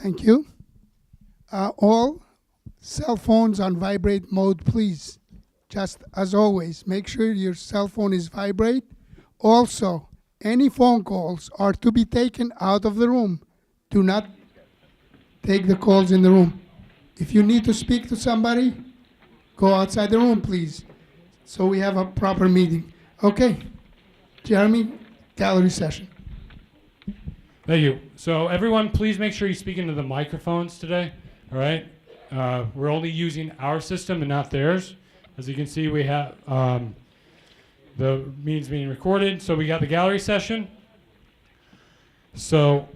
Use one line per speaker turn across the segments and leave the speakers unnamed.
Thank you. All cell phones on vibrate mode, please. Just as always, make sure your cell phone is vibrate. Also, any phone calls are to be taken out of the room. Do not take the calls in the room. If you need to speak to somebody, go outside the room, please, so we have a proper meeting. Okay, Jeremy, gallery session.
Thank you. So everyone, please make sure you speak into the microphones today, all right? We're only using our system and not theirs. As you can see, we have the meeting's being recorded. So we got the gallery session. So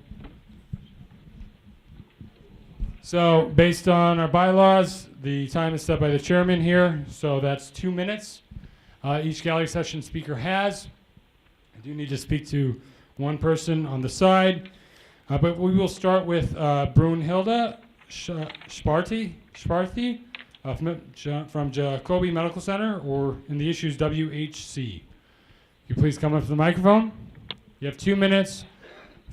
based on our bylaws, the time is set by the chairman here. So that's 2 minutes. Each gallery session speaker has. I do need to speak to one person on the side. But we will start with Brunhilde Sparty from Jacobi Medical Center, or in the issues WHC. You please come up to the microphone. You have 2 minutes.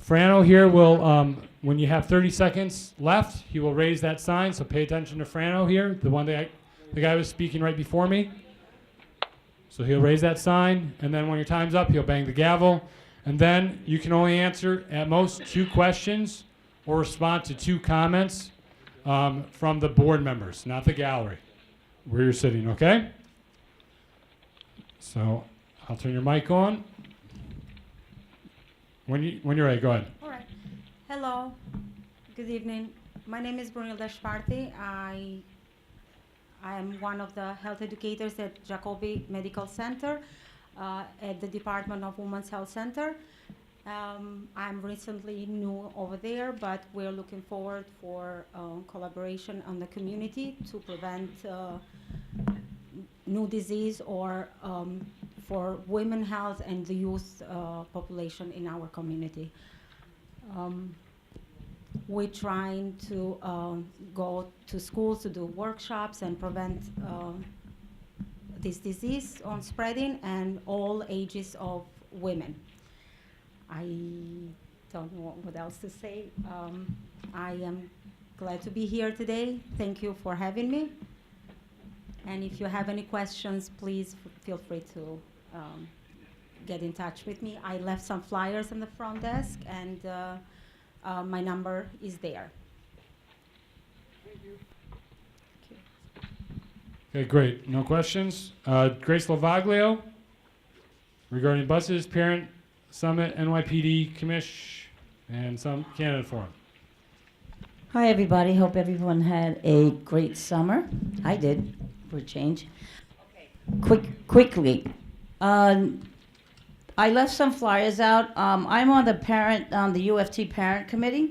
Frano here will, when you have 30 seconds left, he will raise that sign, so pay attention to Frano here, the guy was speaking right before me. So he'll raise that sign, and then when your time's up, he'll bang the gavel, and then you can only answer at most 2 questions or respond to 2 comments from the board members, not the gallery, where you're sitting, okay? So I'll turn your mic on. When you're ready, go ahead.
All right. Hello. Good evening. My name is Brunhilde Sparty. I am one of the health educators at Jacobi Medical Center at the Department of Women's Health Center. I'm recently new over there, but we're looking forward for collaboration on the community to prevent new disease or for women health and the youth population in our community. We're trying to go to schools to do workshops and prevent this disease on spreading and all ages of women. I don't know what else to say. I am glad to be here today. Thank you for having me. And if you have any questions, please feel free to get in touch with me. I left some flyers on the front desk, and my number is there.
Thank you.
Okay, great. No questions. Grace Lavaglio, regarding buses, parent summit, NYPD commish, and some candidate forum.
Hi, everybody. Hope everyone had a great summer. I did, for a change. Okay. Quickly. I left some flyers out. I'm on the UFT parent committee,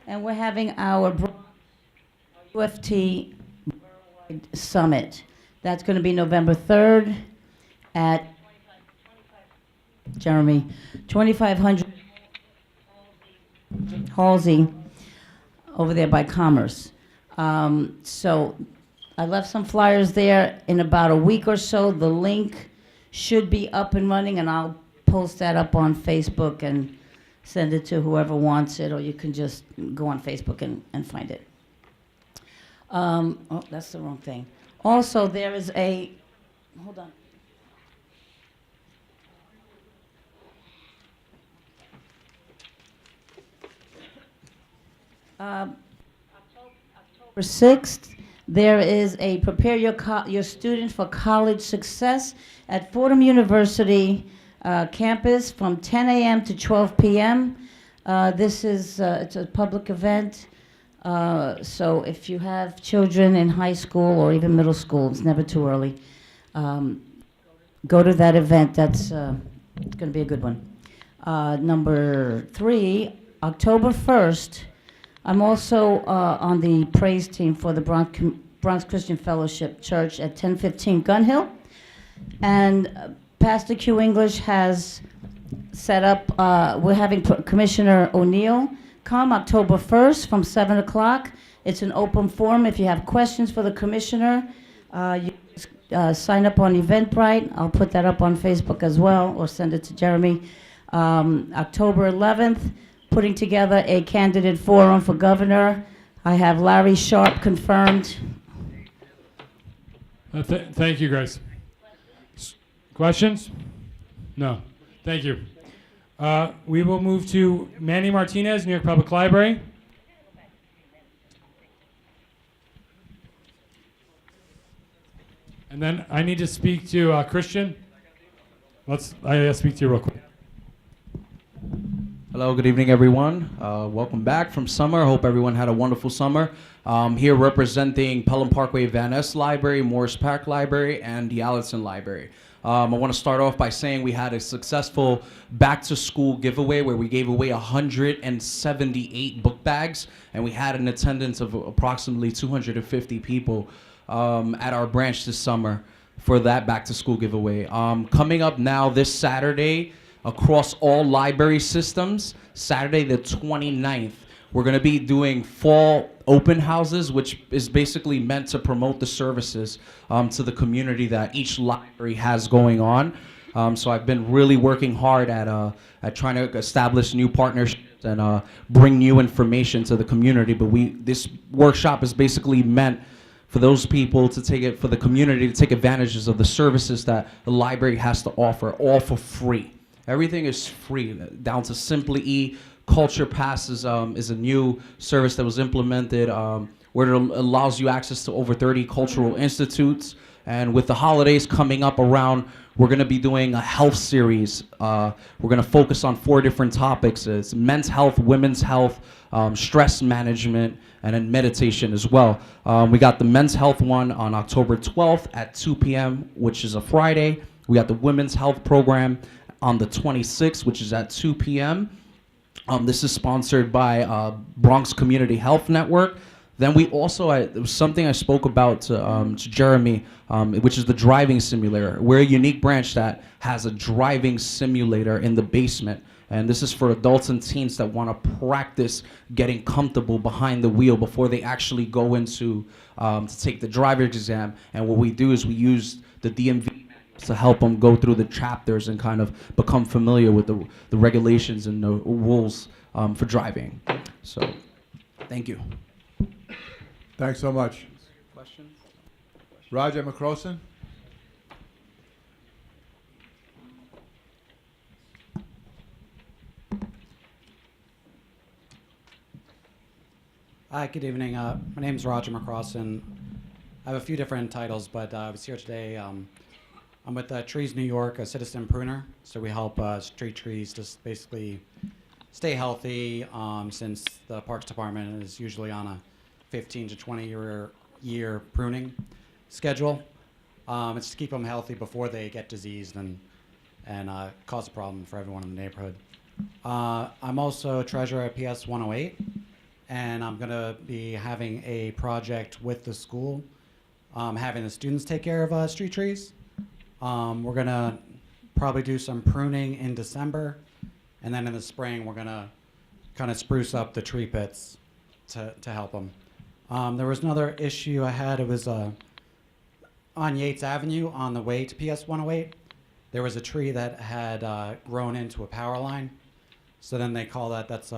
and we're having our UFT summit. That's going to be November 3rd at Jeremy, 2500 Halsey, over there by Commerce. So I left some flyers there. In about a week or so, the link should be up and running, and I'll post that up on Facebook and send it to whoever wants it, or you can just go on Facebook and find it. Oh, that's the wrong thing. Also, there is a, hold on. October 6th, there is a Prepare Your Student for College Success at Fordham University campus from 10 a.m. to 12 p.m. This is it's a public event, so if you have children in high school or even middle school, it's never too early. Go to that event. That's it's going to be a good one. Number 3, October 1st, I'm also on the praise team for the Bronx Christian Fellowship Church at 1015 Gun Hill. And Pastor Q English has set up, we're having Commissioner O'Neill come October 1st from 7 o'clock. It's an open forum. If you have questions for the commissioner, you sign up on Eventbrite. I'll put that up on Facebook as well, or send it to Jeremy. October 11th, putting together a candidate forum for governor. I have Larry Sharp confirmed.
Thank you, Grace. Questions? No. Thank you. We will move to Manny Martinez, New York Public Library. And then I need to speak to Christian. I speak to you real quick.
Hello, good evening, everyone. Welcome back from summer. Hope everyone had a wonderful summer. Here representing Pelham Parkway Van Ness Library, Morris Park Library, and the Allison Library. I want to start off by saying we had a successful back-to-school giveaway where we gave away 178 book bags, and we had an attendance of approximately 250 people at our branch this summer for that back-to-school giveaway. Coming up now this Saturday, across all library systems, Saturday the 29th, we're going to be doing fall open houses, which is basically meant to promote the services to the community that each library has going on. So I've been really working hard at trying to establish new partnerships and bring new information to the community. But this workshop is basically meant for those people to take it, for the community to take advantages of the services that the library has to offer, all for free. Everything is free, down to Simply E. Culture Pass is a new service that was implemented where it allows you access to over 30 cultural institutes. And with the holidays coming up around, we're going to be doing a health series. We're going to focus on 4 different topics. It's men's health, women's health, stress management, and then meditation as well. We got the men's health one on October 12th at 2 p.m., which is a Friday. We got the women's health program on the 26th, which is at 2 p.m. This is sponsored by Bronx Community Health Network. Then we also, it was something I spoke about to Jeremy, which is the driving simulator. We're a unique branch that has a driving simulator in the basement. And this is for adults and teens that want to practice getting comfortable behind the wheel before they actually go into to take the driver's exam. And what we do is we use the DMV to help them go through the chapters and kind of become familiar with the regulations and the rules for driving. So, thank you.
Thanks so much.
Questions?
Roger McCroson?
Hi, good evening. My name is Roger McCrossan. I have a few different titles, but I was here today. I'm with Trees New York, a citizen pruner. So we help street trees just basically stay healthy since the Parks Department is usually on a 15 to 20 year pruning schedule. It's to keep them healthy before they get diseased and cause a problem for everyone in the neighborhood. I'm also treasurer at PS 108, and I'm going to be having a project with the school, having the students take care of street trees. We're going to probably do some pruning in December, and then in the spring we're going to kind of spruce up the tree pits to help them. There was another issue I had. It was on Yates Avenue on the way to PS 108. There was a tree that had grown into a power line. So then they call that's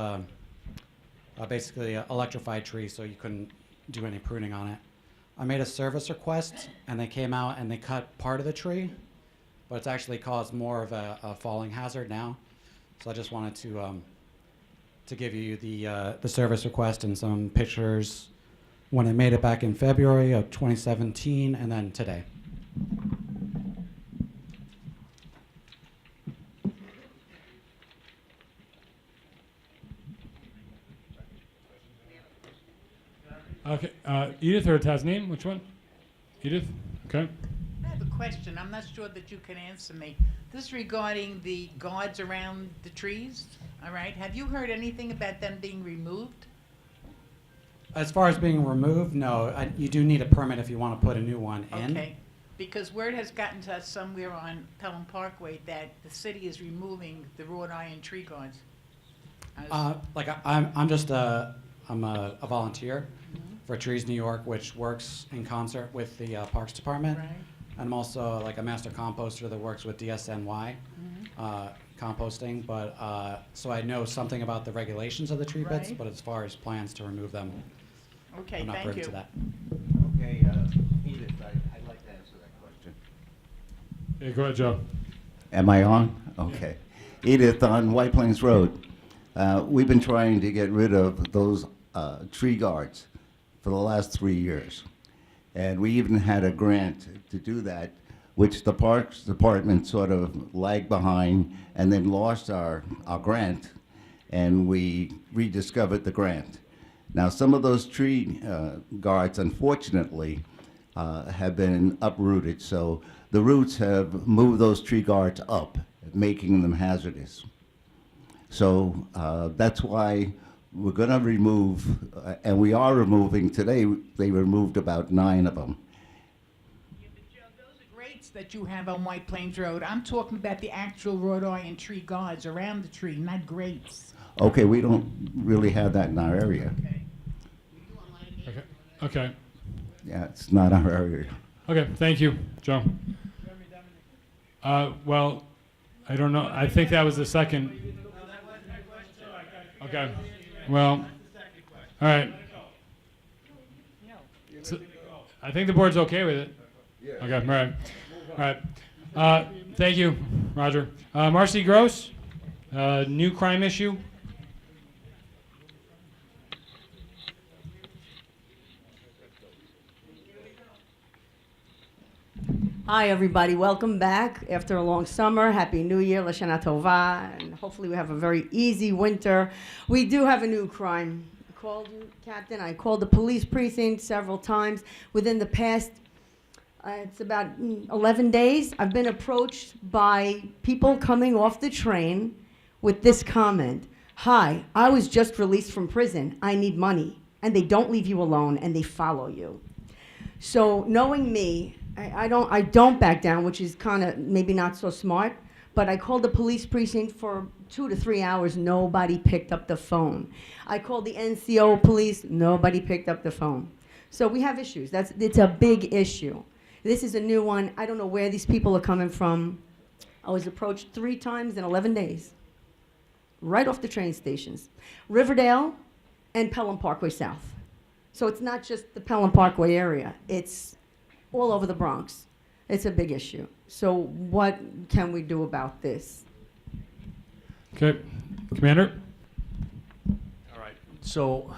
basically an electrified tree, so you couldn't do any pruning on it. I made a service request, and they came out and they cut part of the tree, but it's actually caused more of a falling hazard now. So I just wanted to give you the service request and some pictures when I made it back in February of 2017, and then today.
Okay, Edith or Tasneem, which one? Edith, okay.
I have a question. I'm not sure that you can answer me. This is regarding the guards around the trees, all right? Have you heard anything about them being removed?
As far as being removed, no. You do need a permit if you want to put a new one in.
Okay, because word has gotten to us somewhere on Pelham Parkway that the city is removing the wrought iron tree guards.
I'm a volunteer for Trees New York, which works in concert with the Parks Department.
Right.
And I'm also like a master composter that works with DSNY, kind composting, but so I know something about the regulations of the tree pits,
Right.
but as far as plans to remove them,
Okay,
I'm not
thank
privy
you.
to that.
Okay, Edith, I'd like to answer that question.
Yeah, go ahead, Joe.
Am I on? Okay. Edith, on White Plains Road, we've been trying to get rid of those tree guards for the last 3 years. And we even had a grant to do that, which the Parks Department sort of lagged behind and then lost our grant, and we rediscovered the grant. Now, some of those tree guards, unfortunately, have been uprooted, so the roots have moved those tree guards up, making them hazardous. So that's why we're going to remove, and we are removing today. They removed about 9 of them.
Yeah, but Joe, those are grates that you have on White Plains Road. I'm talking about the actual wrought iron tree guards around the tree, not grates.
Okay, we don't really have that in our area.
Okay.
Okay. Okay.
Yeah, it's not our area.
Okay. Thank you, Joe. Well, I don't know. I think that was the second. Okay. Well, all right. So, I think the board's okay with it. Okay. All right. All right. Thank you, Roger. Marcy Gross, new crime issue.
Hi, everybody. Welcome back after a long summer. Happy New Year, Lashana Tova, and hopefully we have a very easy winter. We do have a new crime. I called you, Captain. I called the police precinct several times. Within the past, it's about 11 days, I've been approached by people coming off the train with this comment. Hi, I was just released from prison. I need money. And they don't leave you alone, and they follow you. So knowing me, I don't back down, which is kind of maybe not so smart, but I called the police precinct for 2 to 3 hours. Nobody picked up the phone. I called the NCO police. Nobody picked up the phone. So we have issues. It's a big issue. This is a new one. I don't know where these people are coming from. I was approached 3 times in 11 days, right off the train stations. Riverdale and Pelham Parkway South. So it's not just the Pelham Parkway area. It's all over the Bronx. It's a big issue. So what can we do about this?
Okay, Commander.
All right. So,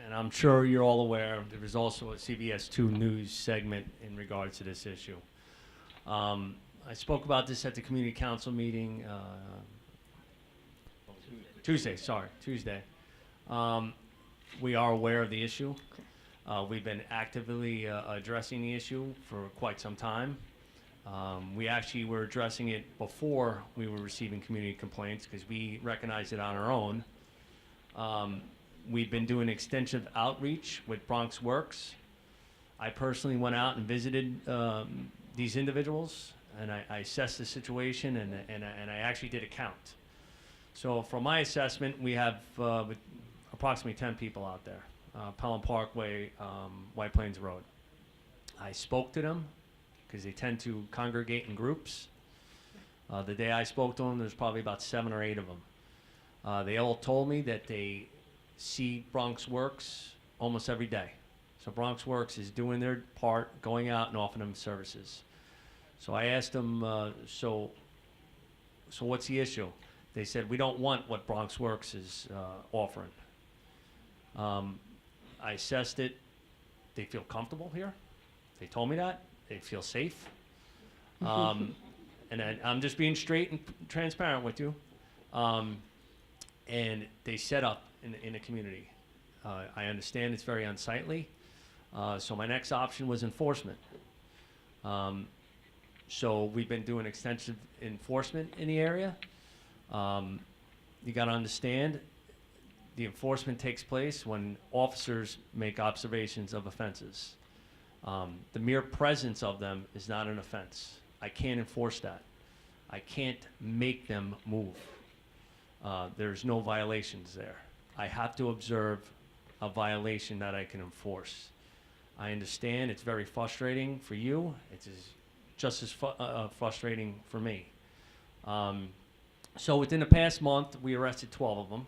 and I'm sure you're all aware, there was also a CBS 2 news segment in regards to this issue. I spoke about this at the community council meeting Tuesday. We are aware of the issue. We've been actively addressing the issue for quite some time. We actually were addressing it before we were receiving community complaints because we recognized it on our own. We've been doing extensive outreach with Bronx Works. I personally went out and visited these individuals, and I assessed the situation, and I actually did a count. So from my assessment, we have approximately 10 people out there. Pelham Parkway, White Plains Road. I spoke to them because they tend to congregate in groups. The day I spoke to them, there's probably about 7 or 8 of them. They all told me that they see Bronx Works almost every day. So Bronx Works is doing their part, going out and offering them services. So I asked them, so what's the issue? They said, we don't want what Bronx Works is offering. I assessed it. They feel comfortable here. They told me that. They feel safe. And I'm just being straight and transparent with you. And they set up in the community. I understand it's very unsightly. So my next option was enforcement. So we've been doing extensive enforcement in the area. You got to understand, the enforcement takes place when officers make observations of offenses. The mere presence of them is not an offense. I can't enforce that. I can't make them move. There's no violations there. I have to observe a violation that I can enforce. I understand it's very frustrating for you. It's just as frustrating for me. So within the past month, we arrested 12 of them.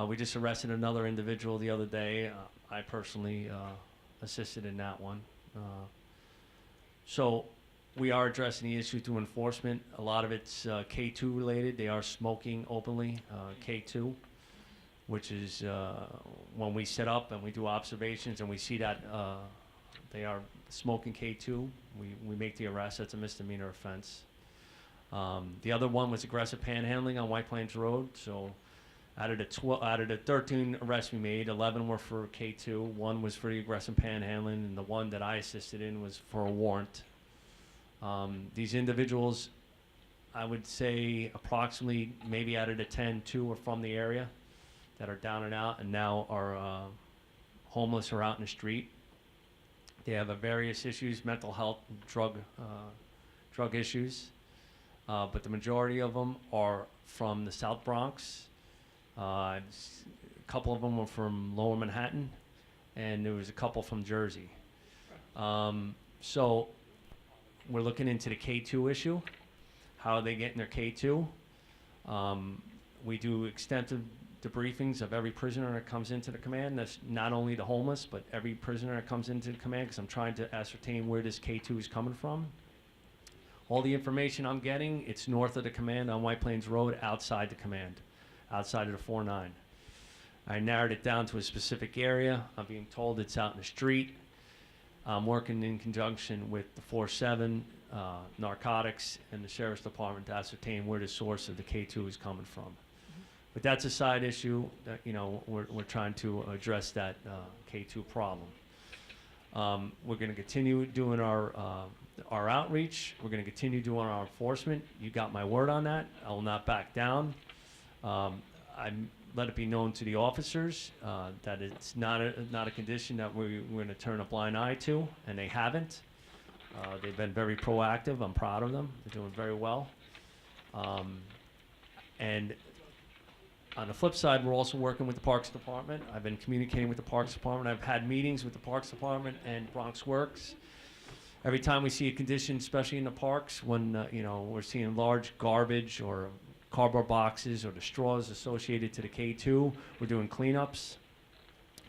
We just arrested another individual the other day. I personally assisted in that one. So we are addressing the issue through enforcement. A lot of it's K2 related. They are smoking openly, K2, which is when we set up and we do observations and we see that they are smoking K2, we make the arrest. That's a misdemeanor offense. The other one was aggressive panhandling on White Plains Road. So out of the 13 arrests we made, 11 were for K2, 1 was for the aggressive panhandling, and the one that I assisted in was for a warrant. These individuals, I would say approximately maybe out of the 10, 2 are from the area that are down and out and now are homeless or out in the street. They have various issues, mental health, drug issues. But the majority of them are from the South Bronx. A couple of them were from Lower Manhattan, and there was a couple from Jersey. So we're looking into the K2 issue. How are they getting their K2? We do extensive debriefings of every prisoner that comes into the command. That's not only the homeless, but every prisoner that comes into the command, because I'm trying to ascertain where this K2 is coming from. All the information I'm getting, it's north of the command on White Plains Road, outside the command, outside of the 4-9. I narrowed it down to a specific area. I'm being told it's out in the street. I'm working in conjunction with the 4-7, narcotics, and the Sheriff's Department to ascertain where the source of the K2 is coming from. But that's a side issue that, we're trying to address that K2 problem. We're going to continue doing our outreach. We're going to continue doing our enforcement. You got my word on that. I will not back down. I let it be known to the officers that it's not a condition that we're going to turn a blind eye to, and they haven't. They've been very proactive. I'm proud of them. They're doing very well. And on the flip side, we're also working with the Parks Department. I've been communicating with the Parks Department. I've had meetings with the Parks Department and Bronx Works. Every time we see a condition, especially in the parks, when we're seeing large garbage or cardboard boxes or the straws associated to the K2, we're doing cleanups.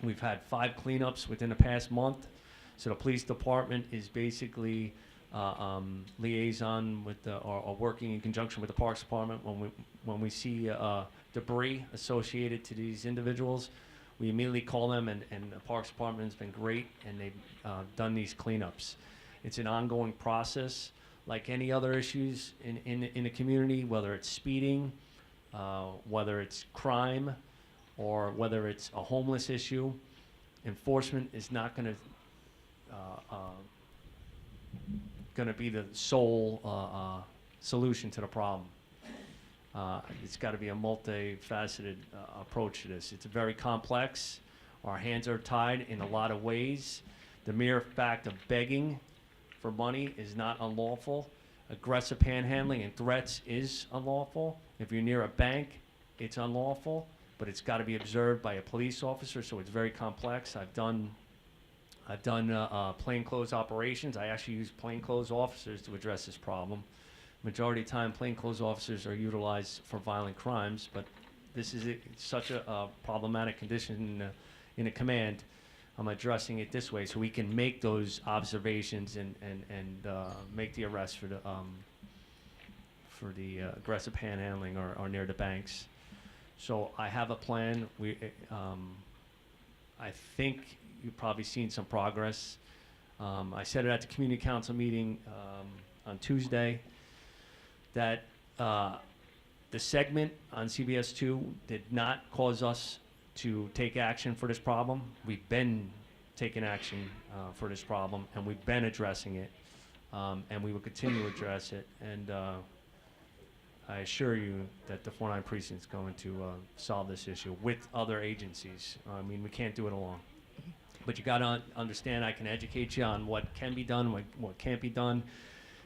We've had 5 cleanups within the past month. So the police department is basically liaison with or working in conjunction with the Parks Department. When we see debris associated to these individuals, we immediately call them, and the Parks Department has been great, and they've done these cleanups. It's an ongoing process, like any other issues in the community, whether it's speeding, whether it's crime, or whether it's a homeless issue. Enforcement is not going to be the sole solution to the problem. It's got to be a multifaceted approach to this. It's very complex. Our hands are tied in a lot of ways. The mere fact of begging for money is not unlawful. Aggressive panhandling and threats is unlawful. If you're near a bank, it's unlawful, but it's got to be observed by a police officer, so it's very complex. I've done plainclothes operations. I actually use plainclothes officers to address this problem. Majority of the time, plainclothes officers are utilized for violent crimes, but this is such a problematic condition in a command. I'm addressing it this way so we can make those observations and make the arrest for the aggressive panhandling or near the banks. So I have a plan. I think you've probably seen some progress. I said it at the community council meeting on Tuesday that the segment on CBS 2 did not cause us to take action for this problem. We've been taking action for this problem, and we've been addressing it, and we will continue to address it. And I assure you that the 4-9 precinct is going to solve this issue with other agencies. I mean, we can't do it alone. But you got to understand, I can educate you on what can be done, what can't be done.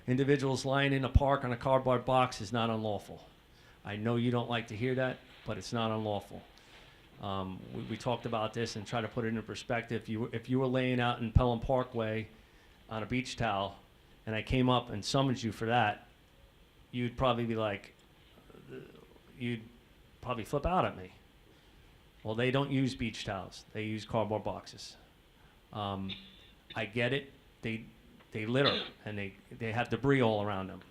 Individuals lying in a park on a cardboard box is not unlawful. I know you don't like to hear that, but it's not unlawful. We talked about this and try to put it into perspective. If you were laying out in Pelham Parkway on a beach towel, and I came up and summoned you for that, you'd probably be like, you'd probably flip out at me. Well, they don't use beach towels. They use cardboard boxes. I get it. They litter, and they have debris all around them.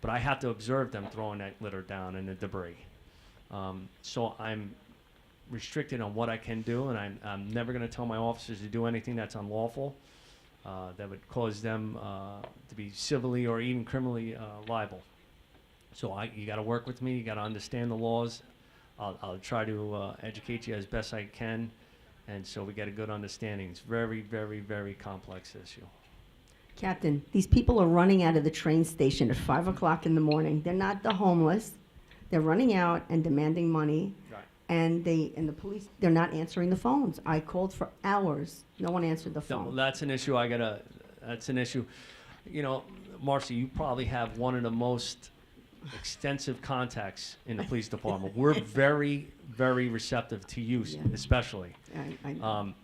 But I have to observe them throwing that litter down and the debris. So I'm restricted on what I can do, and I'm never going to tell my officers to do anything that's unlawful, that would cause them to be civilly or even criminally liable. So you got to work with me. You got to understand the laws. I'll try to educate you as best I can, and so we get a good understanding. It's very, very, very complex issue.
Captain, these people are running out of the train station at 5 o'clock in the morning. They're not the homeless. They're running out and demanding money.
Right.
And the police, they're not answering the phones. I called for hours. No one answered the
No,
phone.
that's an issue. That's an issue. You know, Marcy, you probably have one of the most extensive contacts in the police department. We're very, very receptive to you,
Yeah.
especially.
I know.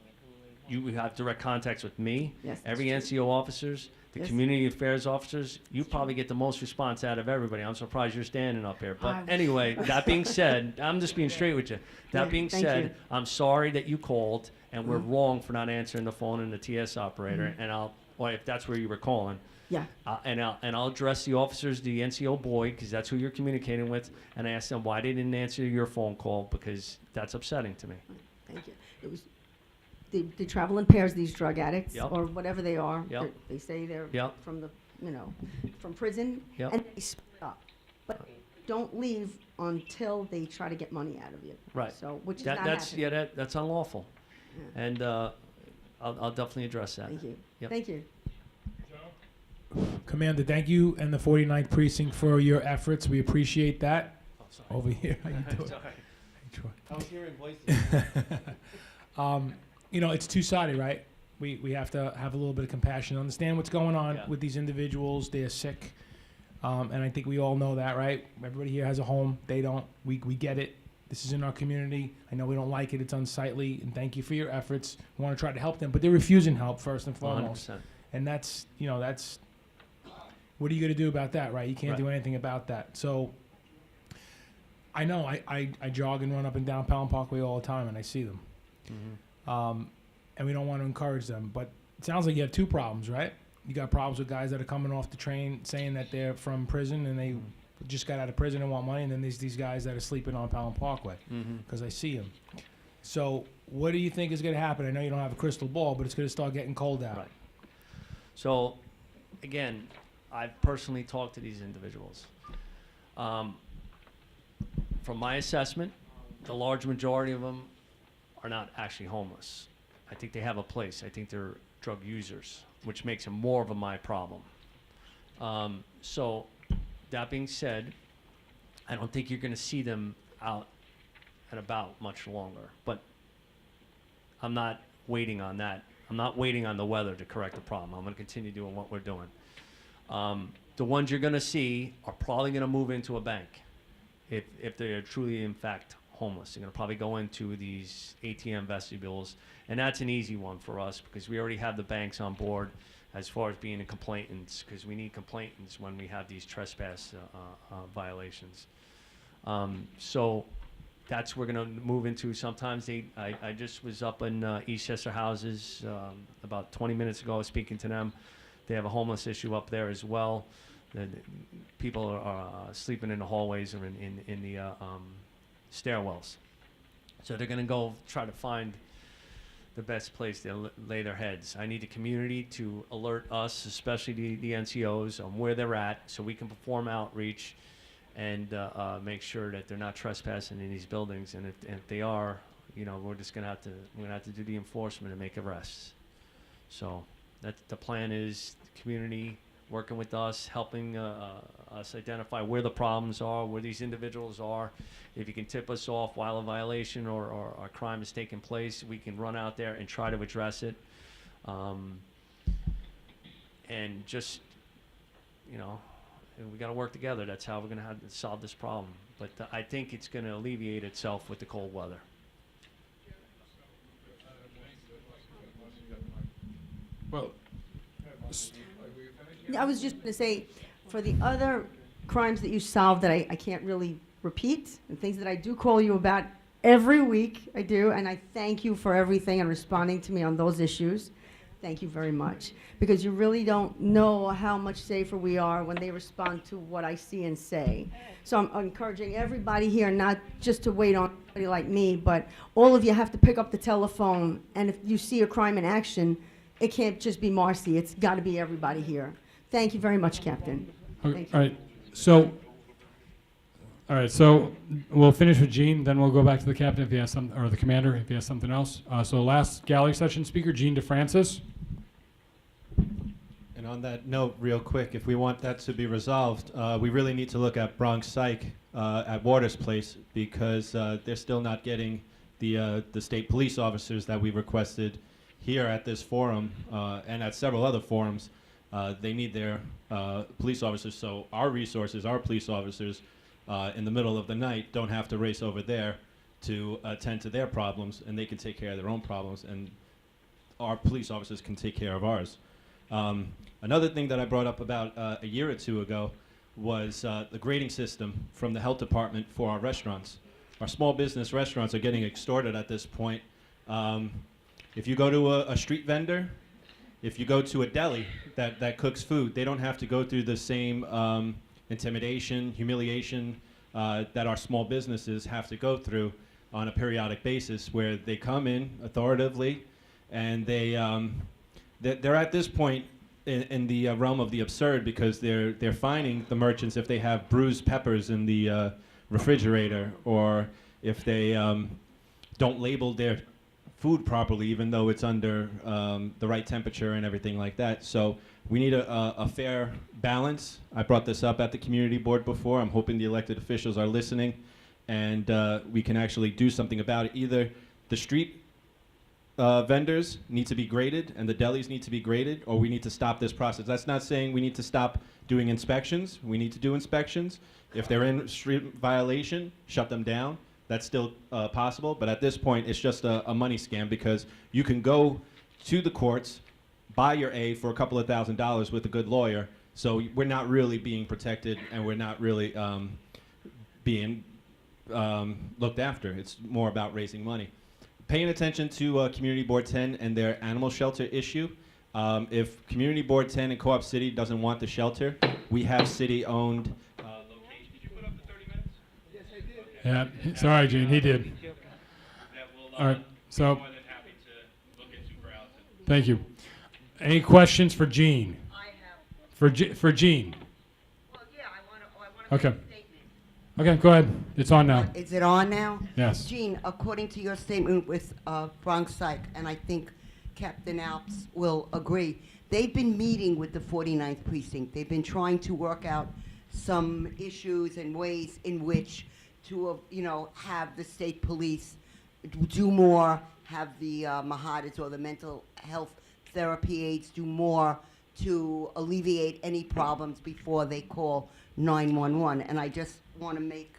You have direct contacts with me,
Yes,
every
that's
NCO officers, the
Yes.
community affairs officers. You probably get the most response out of everybody. I'm surprised you're standing up here. But anyway, that being said, I'm just being straight with you. That
Yeah,
being
thank
said,
you.
I'm sorry that you called, and we're wrong for not answering the phone and the TS operator. And well, if that's where you were calling,
Yeah.
and I'll address the officers, the NCO boy, because that's who you're communicating with, and I ask them why they didn't answer your phone call, because that's upsetting to me.
Thank you. It was, they travel in pairs, these drug addicts,
Yep.
or whatever they are.
Yep.
They say they're
Yep.
from from prison,
Yep.
and they split up. But don't leave until they try to get money out of you.
Right.
So, which is
That,
not
that's
happening.
that's unlawful,
Yeah.
and I'll definitely address that.
Thank you.
Yep.
Thank you.
Commander, thank you and the 49th Precinct for your efforts. We appreciate that.
Oh, sorry.
Over here. How you doing?
Sorry.
Hey, Troy.
I was hearing voices.
You know, it's two-sided, right? We have to have a little bit of compassion, understand what's going on
Yeah.
with these individuals. They're sick. And I think we all know that, right? Everybody here has a home. They don't. We get it. This is in our community. I know we don't like it. It's unsightly. And thank you for your efforts. We want to try to help them. But they're refusing help, first and foremost.
100%.
And that's, what are you going to do about that, right? You can't
Right.
do anything about that. So I know I jog and run up and down Pelham Parkway all the time, and I see them.
Mm-hmm.
And we don't want to encourage them. But it sounds like you have two problems, right? You got problems with guys that are coming off the train saying that they're from prison and they just got out of prison and want money, and then there's these guys that are sleeping on Pelham Parkway,
Mm-hmm.
because I see them. So what do you think is going to happen? I know you don't have a crystal ball, but it's going to start getting cold out.
Right. So, again, I've personally talked to these individuals. From my assessment, the large majority of them are not actually homeless. I think they have a place. I think they're drug users, which makes it more of my problem. So, that being said, I don't think you're going to see them out and about much longer. But I'm not waiting on that. I'm not waiting on the weather to correct the problem. I'm going to continue doing what we're doing. The ones you're going to see are probably going to move into a bank if they are truly, in fact, homeless. They're going to probably go into these ATM vestibules, and that's an easy one for us because we already have the banks on board as far as being a complainants, because we need complainants when we have these trespass violations. So that's we're going to move into. Sometimes I just was up in Eastchester Houses about 20 minutes ago. I was speaking to them. They have a homeless issue up there as well. The people are sleeping in the hallways or in the stairwells. So they're going to go try to find the best place to lay their heads. I need the community to alert us, especially the NCOs, on where they're at so we can perform outreach and make sure that they're not trespassing in these buildings. And if they are, we're just going to have to do the enforcement and make arrests. So that's the plan is the community working with us, helping us identify where the problems are, where these individuals are. If you can tip us off while a violation or a crime is taking place, we can run out there and try to address it. And just, we got to work together. That's how we're going to have to solve this problem. But I think it's going to alleviate itself with the cold weather.
Well,
I was just going to say, for the other crimes that you solved that I can't really repeat and things that I do call you about every week. I do, and I thank you for everything and responding to me on those issues. Thank you very much, because you really don't know how much safer we are when they respond to what I see and say. So I'm encouraging everybody here not just to wait on somebody like me, but all of you have to pick up the telephone, and if you see a crime in action, it can't just be Marcy. It's got to be everybody here. Thank you very much, Captain.
Okay,
Thank you.
All right, so we'll finish with Gene, then we'll go back to the captain if he has some, or the commander if he has something else. So last gallery session speaker, Gene DeFrancis.
And on that note, real quick, if we want that to be resolved, we really need to look at Bronx Psych at Waters Place, because they're still not getting the state police officers that we requested here at this forum and at several other forums. They need their police officers, so our resources, our police officers, in the middle of the night don't have to race over there to attend to their problems, and they can take care of their own problems, and our police officers can take care of ours. Another thing that I brought up about a year or two ago was the grading system from the health department for our restaurants. Our small business restaurants are getting extorted at this point. If you go to a street vendor, if you go to a deli that cooks food, they don't have to go through the same intimidation, humiliation that our small businesses have to go through on a periodic basis, where they come in authoritatively and they're at this point in the realm of the absurd, because they're fining the merchants if they have bruised peppers in the refrigerator, or if they don't label their food properly, even though it's under the right temperature and everything like that. So we need a fair balance. I brought this up at the community board before. I'm hoping the elected officials are listening, and we can actually do something about it. Either the street vendors need to be graded and the delis need to be graded, or we need to stop this process. That's not saying we need to stop doing inspections. We need to do inspections. If they're in street violation, shut them down. That's still possible, but at this point, it's just a money scam, because you can go to the courts, buy your A for a couple of $1,000s with a good lawyer, so we're not really being protected, and we're not really being looked after. It's more about raising money. Paying attention to Community Board 10 and their animal shelter issue. If Community Board 10 in Co-op City doesn't want the shelter, we have city-owned locations. Did you put up the 30 minutes?
Yes, I did.
Yeah, sorry, Gene, he did. All right, so
More than happy to look into browsing.
thank you. Any questions for Gene?
I have.
For Gene?
Well, yeah, I want to
Okay.
make a statement.
Okay, go ahead. It's on now.
Is it on now?
Yes.
Gene, according to your statement with Bronx Psych, and I think Captain Alps will agree, they've been meeting with the 49th Precinct. They've been trying to work out some issues and ways in which to, have the state police do more, have the Mahadas or the mental health therapy aides do more to alleviate any problems before they call 911. And I just want to make,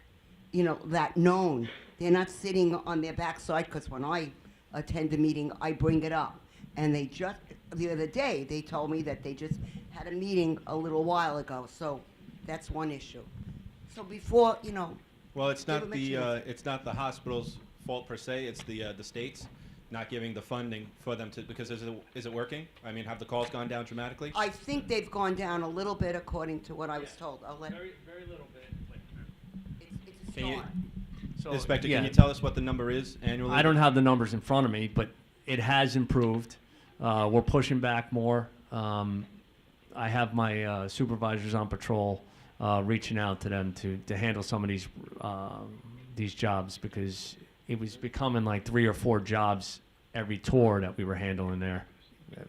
that known. They're not sitting on their backside, because when I attend a meeting, I bring it up. And they just, the other day, they told me that they just had a meeting a little while ago. So that's one issue. So before,
Well, it's
Give
not
them a
the
chance.
it's not the hospital's fault per se. It's the states not giving the funding for them to, because is it working? I mean, have the calls gone down dramatically?
I think they've gone down a little bit according to what I was told. I'll let,
Very, very little bit.
it's a
Can you-
start.
So,
Inspector,
yeah,
can you tell us what the number is annually?
I don't have the numbers in front of me, but it has improved. We're pushing back more. I have my supervisors on patrol reaching out to them to handle some of these jobs, because it was becoming like 3 or 4 jobs every tour that we were handling there.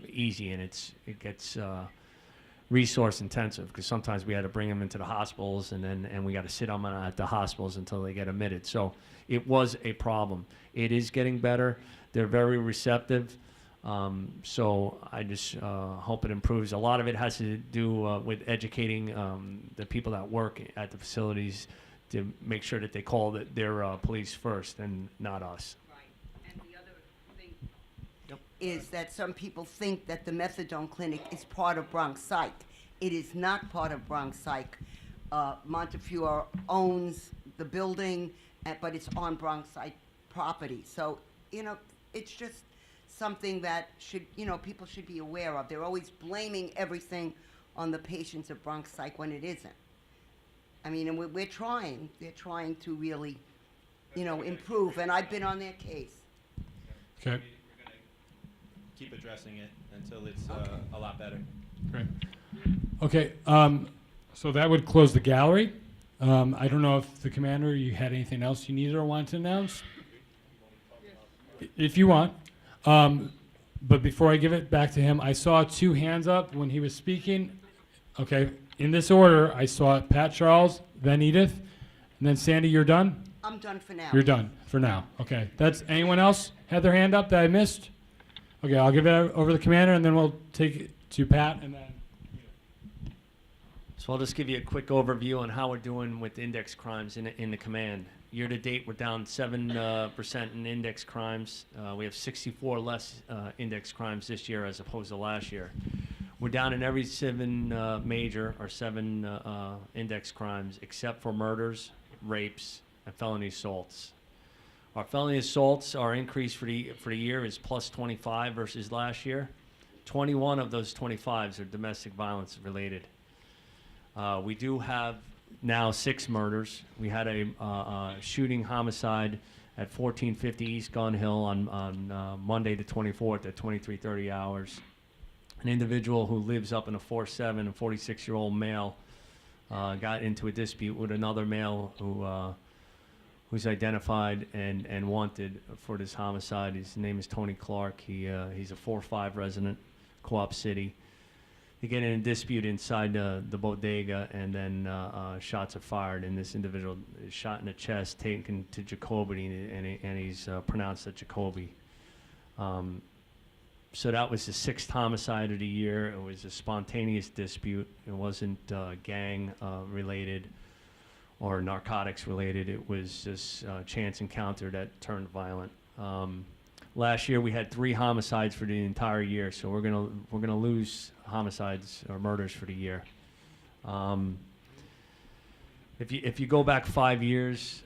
Easy, and it gets resource intensive, because sometimes we had to bring them into the hospitals, and we got to sit them at the hospitals until they get admitted. So it was a problem. It is getting better. They're very receptive. So I just hope it improves. A lot of it has to do with educating the people that work at the facilities to make sure that they call their police first and not us.
Right. And the other thing is that some people think that the methadone clinic is part of Bronx Psych. It is not part of Bronx Psych. Montefiore owns the building, but it's on Bronx site property. So, it's just something that people should be aware of. They're always blaming everything on the patients of Bronx Psych when it isn't. I mean, and we're trying. They're trying to really, improve, and I've been on their case.
Okay.
Keep addressing it until it's a lot better.
Great. Okay. So that would close the gallery. I don't know if the commander, you had anything else you needed or wanted to announce? If you want. But before I give it back to him, I saw 2 hands up when he was speaking. Okay. In this order, I saw Pat Charles, then Edith, and then Sandy, you're done?
I'm done for now.
You're done for now. Okay. That's anyone else had their hand up that I missed? Okay, I'll give it over to the commander, and then we'll take it to Pat, and then.
So I'll just give you a quick overview on how we're doing with index crimes in the command. Year to date, we're down 7% in index crimes. We have 64 less index crimes this year as opposed to last year. We're down in every 7 major or 7 index crimes except for murders, rapes, and felony assaults. Our felony assaults, our increase for the year is plus 25 versus last year. 21 of those 25s are domestic violence related. We do have now 6 murders. We had a shooting homicide at 1450 East Gun Hill on Monday the 24th at 23:30 hours. An individual who lives up in a 4-7, a 46-year-old male, got into a dispute with another male who's identified and wanted for this homicide. His name is Tony Clark. He's a 4-5 resident, Co-op City. They get in a dispute inside the bodega, and then shots are fired, and this individual is shot in the chest, taken to Jacoby, and he's pronounced a Jacoby. So that was the 6th homicide of the year. It was a spontaneous dispute. It wasn't gang related or narcotics related. It was just a chance encounter that turned violent. Last year we had 3 homicides for the entire year, so we're gonna lose homicides or murders for the year. If you go back 5 years,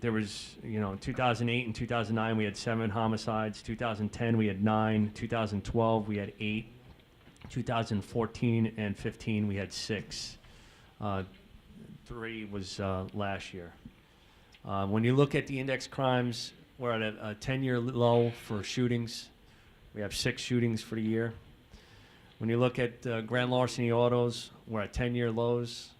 there was, 2008 and 2009 we had 7 homicides. 2010 we had 9. 2012 we had 8. 2014 and 15 we had 6. 3 was last year. When you look at the index crimes, we're at a 10-year low for shootings. We have 6 shootings for the year. When you look at grand larceny autos, we're at 10-year lows.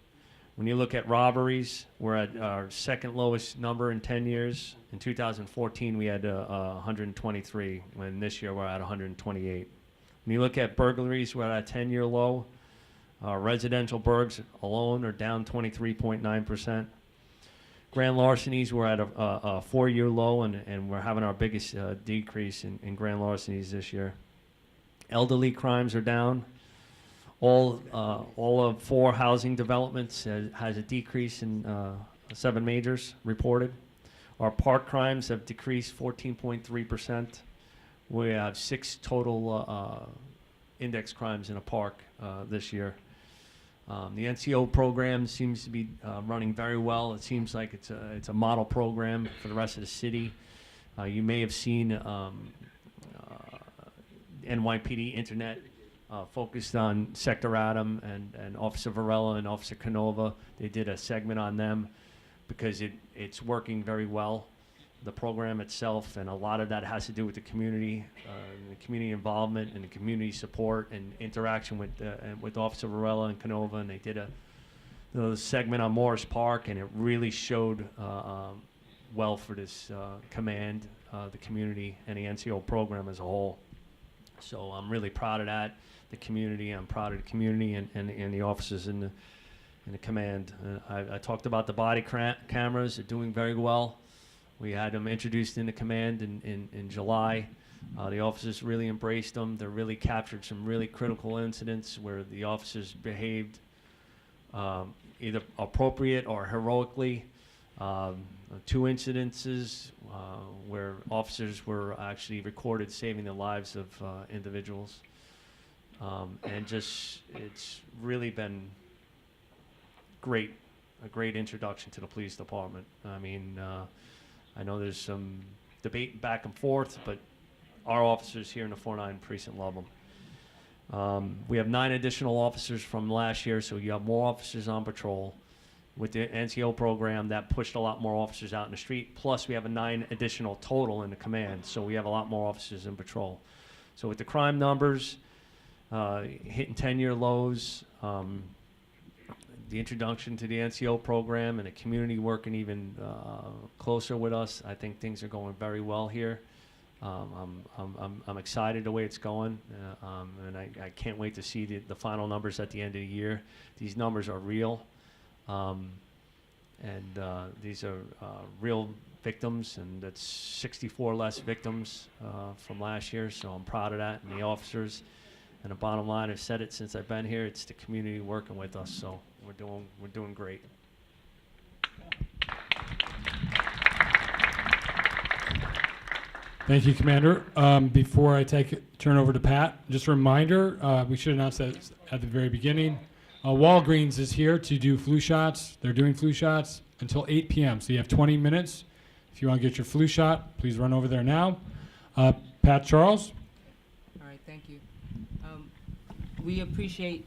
When you look at robberies, we're at our 2nd lowest number in 10 years. In 2014, we had 123, when this year we're at 128. When you look at burglaries, we're at a 10-year low. Residential burgs alone are down 23.9%. Grand larcenies, we're at a 4-year low, and we're having our biggest decrease in grand larcenies this year. Elderly crimes are down. All of 4 housing developments has a decrease in 7 majors reported. Our park crimes have decreased 14.3%. We have 6 total index crimes in a park this year. The NCO program seems to be running very well. It seems like it's a model program for the rest of the city. You may have seen NYPD Internet focused on Sector Adam and Officer Varela and Officer Canova. They did a segment on them because it's working very well, the program itself, and a lot of that has to do with the community involvement and the community support and interaction with Officer Varela and Canova. And they did a segment on Morris Park, and it really showed well for this command, the community, and the NCO program as a whole. So I'm really proud of that. The community, I'm proud of the community and the officers in the command. I talked about the body cameras. They're doing very well. We had them introduced in the command in July. The officers really embraced them. They really captured some really critical incidents where the officers behaved either appropriate or heroically. 2 incidences where officers were actually recorded saving the lives of individuals. And it's really been great a great introduction to the police department. I mean, I know there's some debate back and forth, but our officers here in the 4-9 precinct love them. We have 9 additional officers from last year, so you have more officers on patrol. With the NCO program, that pushed a lot more officers out in the street. Plus, we have a 9 additional total in the command, so we have a lot more officers in patrol. So with the crime numbers hitting 10-year lows, the introduction to the NCO program and the community working even closer with us, I think things are going very well here. I'm excited the way it's going, and I can't wait to see the final numbers at the end of the year. These numbers are real. These are real victims, and that's 64 less victims from last year, so I'm proud of that, and the officers. And the bottom line, I've said it since I've been here, it's the community working with us, so we're doing great.
Thank you, Commander. Before I turn over to Pat, just a reminder, we should announce that at the very beginning. Walgreens is here to do flu shots. They're doing flu shots until 8 p.m., so you have 20 minutes. If you want to get your flu shot, please run over there now. Pat Charles.
All right, thank you. We appreciate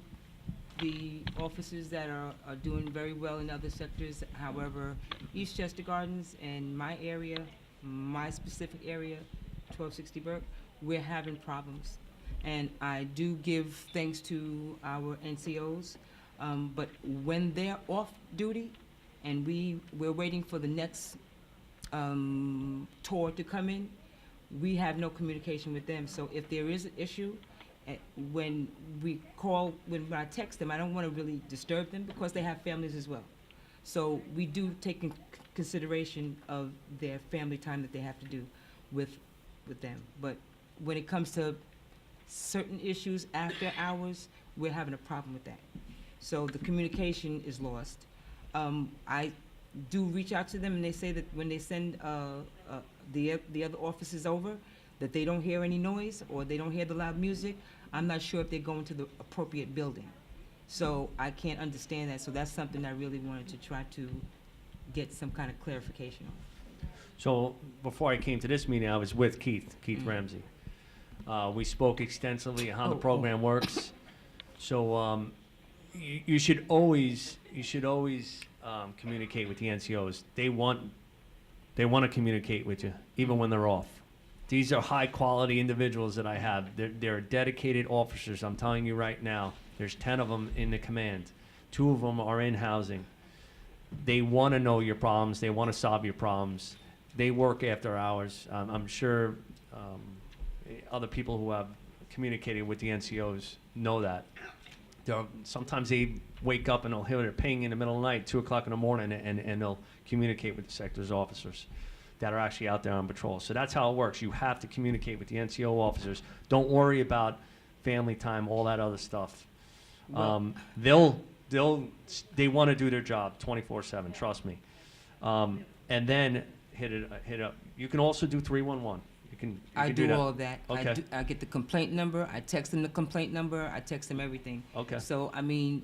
the officers that are doing very well in other sectors. However, Eastchester Gardens and my area, my specific area, 1260 Burke, we're having problems. And I do give thanks to our NCOs, but when they're off duty and we're waiting for the next tour to come in, we have no communication with them. So if there is an issue, when I text them, I don't want to really disturb them because they have families as well. So we do take in consideration of their family time that they have to do with them. But when it comes to certain issues after hours, we're having a problem with that. So the communication is lost. I do reach out to them, and they say that when they send the other officers over, that they don't hear any noise or they don't hear the loud music. I'm not sure if they're going to the appropriate building. So I can't understand that. So that's something I really wanted to try to get some kind of clarification on.
So before I came to this meeting, I was with Keith Ramsey. We spoke extensively on how the program works. So you should always communicate with the NCOs. They want to communicate with you, even when they're off. These are high quality individuals that I have. They're dedicated officers. I'm telling you right now, there's 10 of them in the command. 2 of them are in housing. They want to know your problems. They want to solve your problems. They work after hours. I'm sure other people who have communicated with the NCOs know that. Sometimes they wake up and they'll hear a ping in the middle of the night, 2 o'clock in the morning, and they'll communicate with the sector's officers that are actually out there on patrol. So that's how it works. You have to communicate with the NCO officers. Don't worry about family time, all that other stuff.
Well,
They want to do their job 24/7. Trust me. And then hit up. You can also do 311.
I
do
do
that.
all of that.
Okay.
I get the complaint number. I text them the complaint number. I text them everything.
Okay.
So, I mean,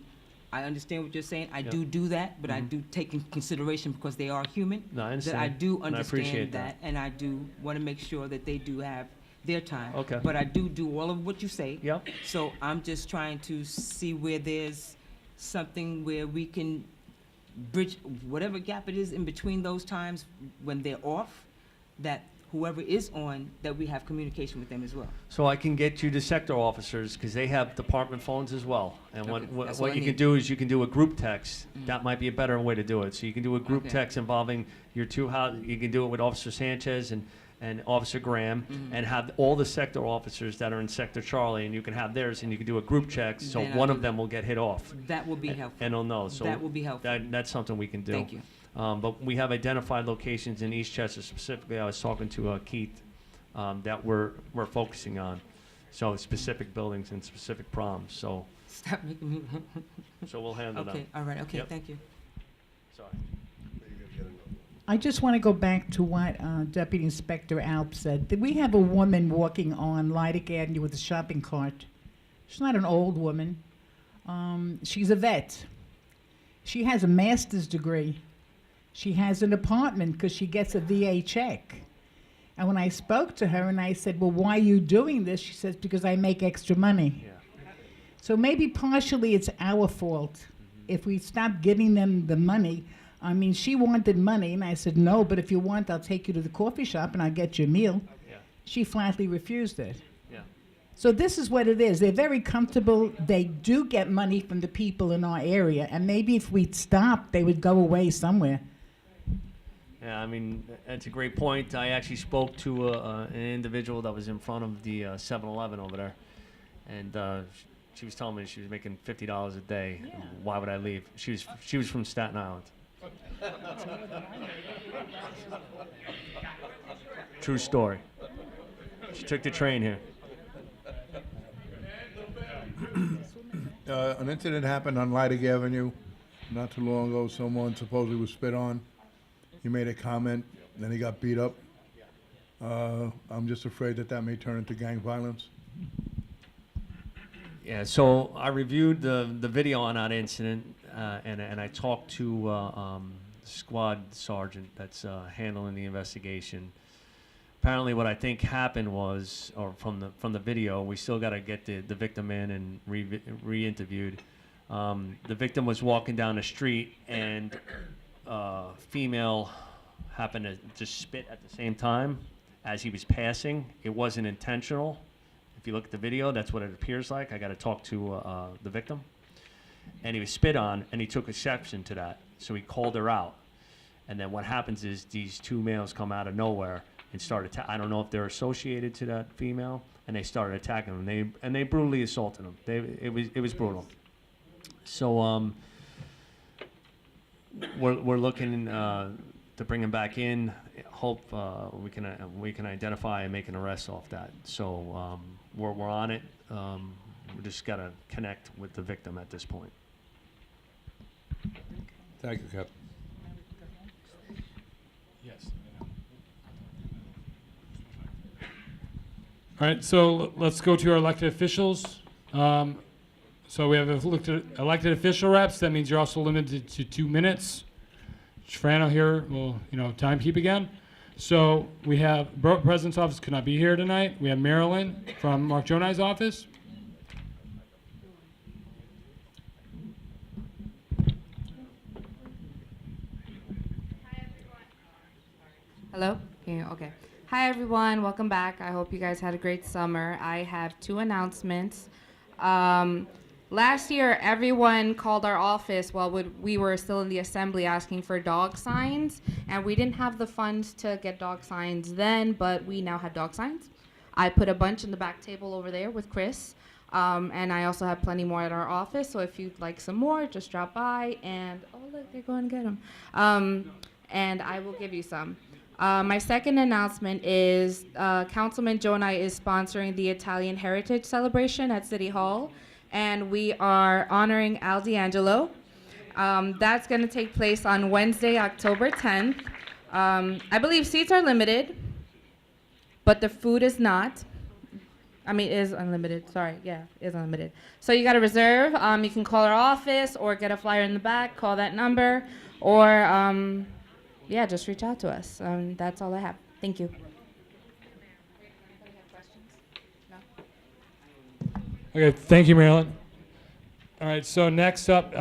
I understand what you're saying. I
Yep.
do that, but I do take in consideration because they are human.
No, I
That
understand.
I do
And I appreciate
understand that, and I do want to make sure that they do have their time.
Okay.
But I do all of what you say.
Yep.
So I'm just trying to see where there's something where we can bridge whatever gap it is in between those times when they're off, that whoever is on, that we have communication with them as well.
So I can get you the sector officers because they have department phones as well. And
Okay,
what
that's what I
you can
need.
do is you can do a group text. That might be a better way to do it. So you can do a group
Okay.
text involving your 2 You can do it with Officer Sanchez and Officer Graham, and have all the sector officers that are in Sector Charlie, and you can have theirs, and you can do a group check. So
Then I'll
one
do
of them will get hit off.
That will be helpful.
And they'll know. So
That will be helpful.
That's something we can do.
Thank you.
But we have identified locations in Eastchester specifically. I was talking to Keith that we're focusing on. So specific buildings and specific problems. So
Stop making me.
so we'll handle that.
Okay, all right, okay,
Yep.
thank you.
Sorry.
I just want to go back to what Deputy Inspector Alp said. We have a woman walking on Lydic Avenue with a shopping cart. She's not an old woman. She's a vet. She has a master's degree. She has an apartment because she gets a VA check. And when I spoke to her and I said, well, why are you doing this? She says, because I make extra money.
Yeah.
So maybe partially it's our fault. If we stop giving them the money, I mean, she wanted money, and I said, no, but if you want, I'll take you to the coffee shop and I'll get you a meal.
Yeah.
She flatly refused it.
Yeah.
So this is what it is. They're very comfortable. They do get money from the people in our area, and maybe if we'd stop, they would go away somewhere.
Yeah, I mean, that's a great point. I actually spoke to an individual that was in front of the 7-Eleven over there, and she was telling me she was making $50 a day.
Yeah.
Why would I leave? She was from Staten Island. True story. She took the train here.
An incident happened on Lydig Avenue not too long ago. Someone supposedly was spit on. He made a comment, then he got beat up. I'm just afraid that may turn into gang violence.
Yeah, so I reviewed the video on that incident, and I talked to the squad sergeant that's handling the investigation. Apparently, what I think happened was, or from the video, we still got to get the victim in and re-interviewed. The victim was walking down the street, and female happened to just spit at the same time as he was passing. It wasn't intentional. If you look at the video, that's what it appears like. I got to talk to the victim. And he was spit on, and he took exception to that. So he called her out. And then what happens is these two males come out of nowhere and start I don't know if they're associated to that female, and they started attacking him. They brutally assaulted him. It was brutal. So we're looking to bring him back in. Hope we can identify and make an arrest off that. So we're on it. We just got to connect with the victim at this point.
Thank you, Captain.
Yes. All right, so let's go to our elected officials. So we have elected official reps. That means you're also limited to 2 minutes. Frano here will, time keep again. So we have Borough President's office could not be here tonight. We have Marilyn from Mark Jonai's office.
Hello? Okay. Hi, everyone. Welcome back. I hope you guys had a great summer. I have 2 announcements. Last year, everyone called our office while we were still in the assembly asking for dog signs, and we didn't have the funds to get dog signs then, but we now have dog signs. I put a bunch in the back table over there with Chris, and I also have plenty more at our office, so if you'd like some more, just drop by, and oh, look, they're going to get them. And I will give you some. My second announcement is Councilman Jonai is sponsoring the Italian Heritage Celebration at City Hall, and we are honoring Al D'Angelo. That's going to take place on Wednesday, October 10th. I believe seats are limited, but the food is not. I mean, it is unlimited. Sorry, yeah, it is unlimited. So you got to reserve. You can call our office or get a flyer in the back, call that number, or yeah, just reach out to us. That's all I have. Thank you.
Okay, thank you, Marilyn. All right, so next up,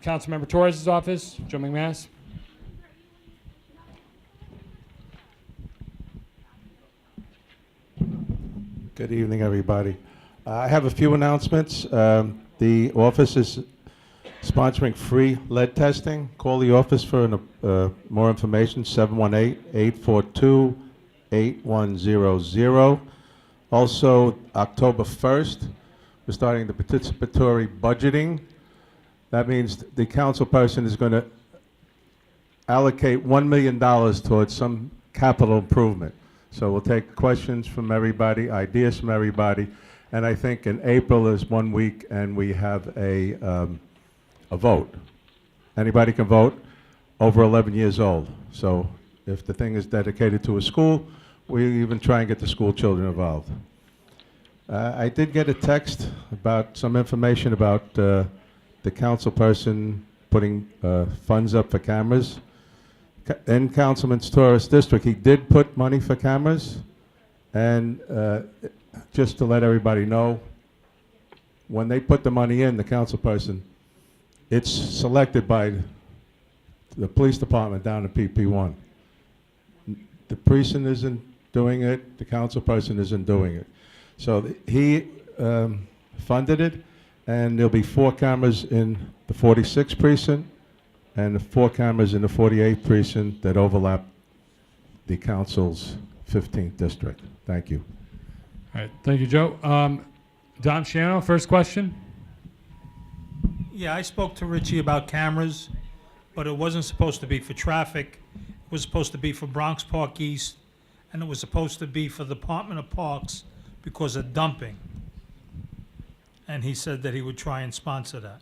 Councilmember Torres' office, Joe McManus.
Good evening, everybody. I have a few announcements. The office is sponsoring free lead testing. Call the office for more information, 718-842-8100. Also, October 1st, we're starting the participatory budgeting. That means the council person is going to allocate $1 million towards some capital improvement. So we'll take questions from everybody, ideas from everybody, and I think in April is 1 week and we have a vote. Anybody can vote over 11 years old. So if the thing is dedicated to a school, we even try and get the school children involved. I did get a text about some information about the council person putting funds up for cameras. In Councilman Torres' district, he did put money for cameras, and just to let everybody know, when they put the money in, the council person, it's selected by the police department down in PP1. The precinct isn't doing it, the council person isn't doing it. So he funded it, and there'll be 4 cameras in the 46th precinct and 4 cameras in the 48th precinct that overlap the council's 15th district. Thank you.
All right, thank you, Joe. Don Shiano, first question.
Yeah, I spoke to Richie about cameras, but it wasn't supposed to be for traffic. It was supposed to be for Bronx Park East, and it was supposed to be for the Department of Parks because of dumping. And he said that he would try and sponsor that.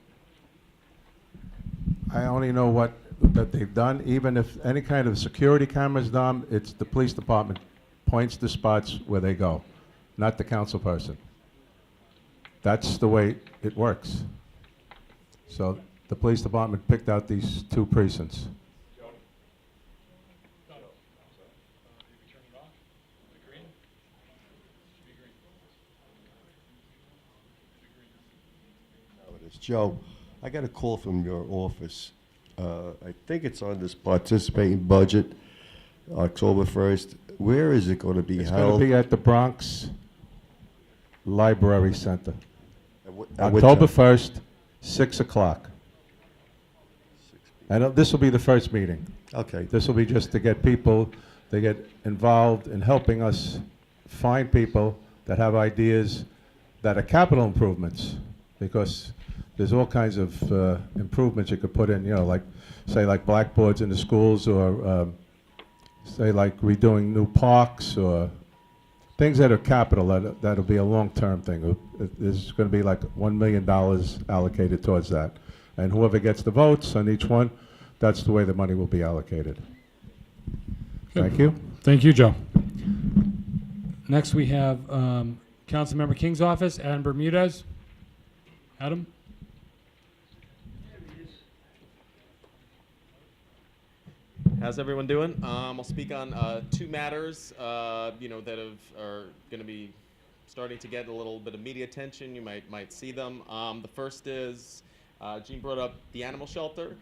I only know that they've done. Even if any kind of security cameras done, it's the police department points the spots where they go, not the council person. That's the way it works. So the police department picked out these 2 precincts.
Joe, I got a call from your office. I think it's on this participating budget, October 1st. Where is it going to be
It's
held?
going to be at the Bronx Library Center.
At what
October
time?
1st, 6 o'clock. And this will be the first meeting.
Okay.
This will be just to get people, to get involved in helping us find people that have ideas that are capital improvements, because there's all kinds of improvements you could put in, like, say, like blackboards in the schools, or say, like redoing new parks, or things that are capital, that'll be a long-term thing. There's going to be like $1 million allocated towards that. And whoever gets the votes on each one, that's the way the money will be allocated. Thank you.
Thank you, Joe. Next, we have Councilmember King's office, Adam Bermudez. Adam?
How's everyone doing? I'll speak on 2 matters, that are going to be starting to get a little bit of media attention. You might see them. The first is Gene brought up the animal shelter.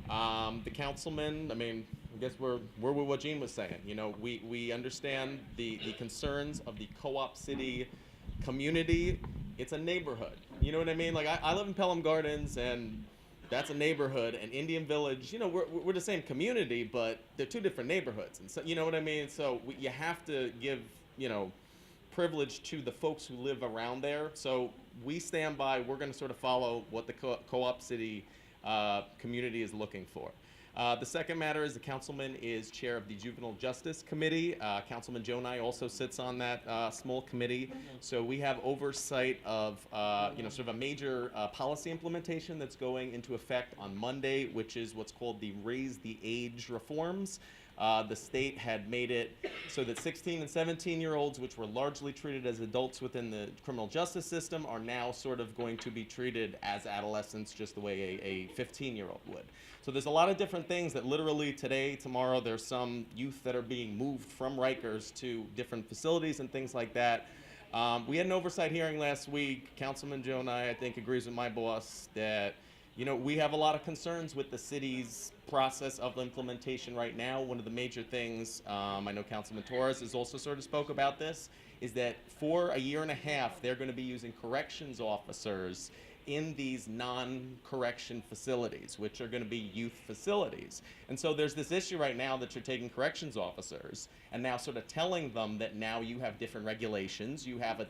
The councilman, I guess we're with what Gene was saying. We understand the concerns of the Co-op City community. It's a neighborhood. You know what I mean? Like, I live in Pelham Gardens, and that's a neighborhood. And Indian Village, we're the same community, but they're 2 different neighborhoods. And so, you know what I mean? So you have to give, privilege to the folks who live around there. So we stand by, we're going to sort of follow what the Co-op City community is looking for. The second matter is the councilman is chair of the Juvenile Justice Committee. Councilman Jonai also sits on that small committee. So we have oversight of sort of a major policy implementation that's going into effect on Monday, which is what's called the Raise the Age reforms. The state had made it so that 16 and 17-year-olds, which were largely treated as adults within the criminal justice system, are now sort of going to be treated as adolescents just the way a 15-year-old would. So there's a lot of different things that literally today, tomorrow, there's some youth that are being moved from Rikers to different facilities and things like that. We had an oversight hearing last week. Councilman Jonai, I think, agrees with my boss that we have a lot of concerns with the city's process of implementation right now. One of the major things, I know Councilman Torres has also sort of spoke about this, is that for a year and a half, they're going to be using corrections officers in these non-correction facilities, which are going to be youth facilities. And so there's this issue right now that you're taking corrections officers and now sort of telling them that now you have different regulations, you have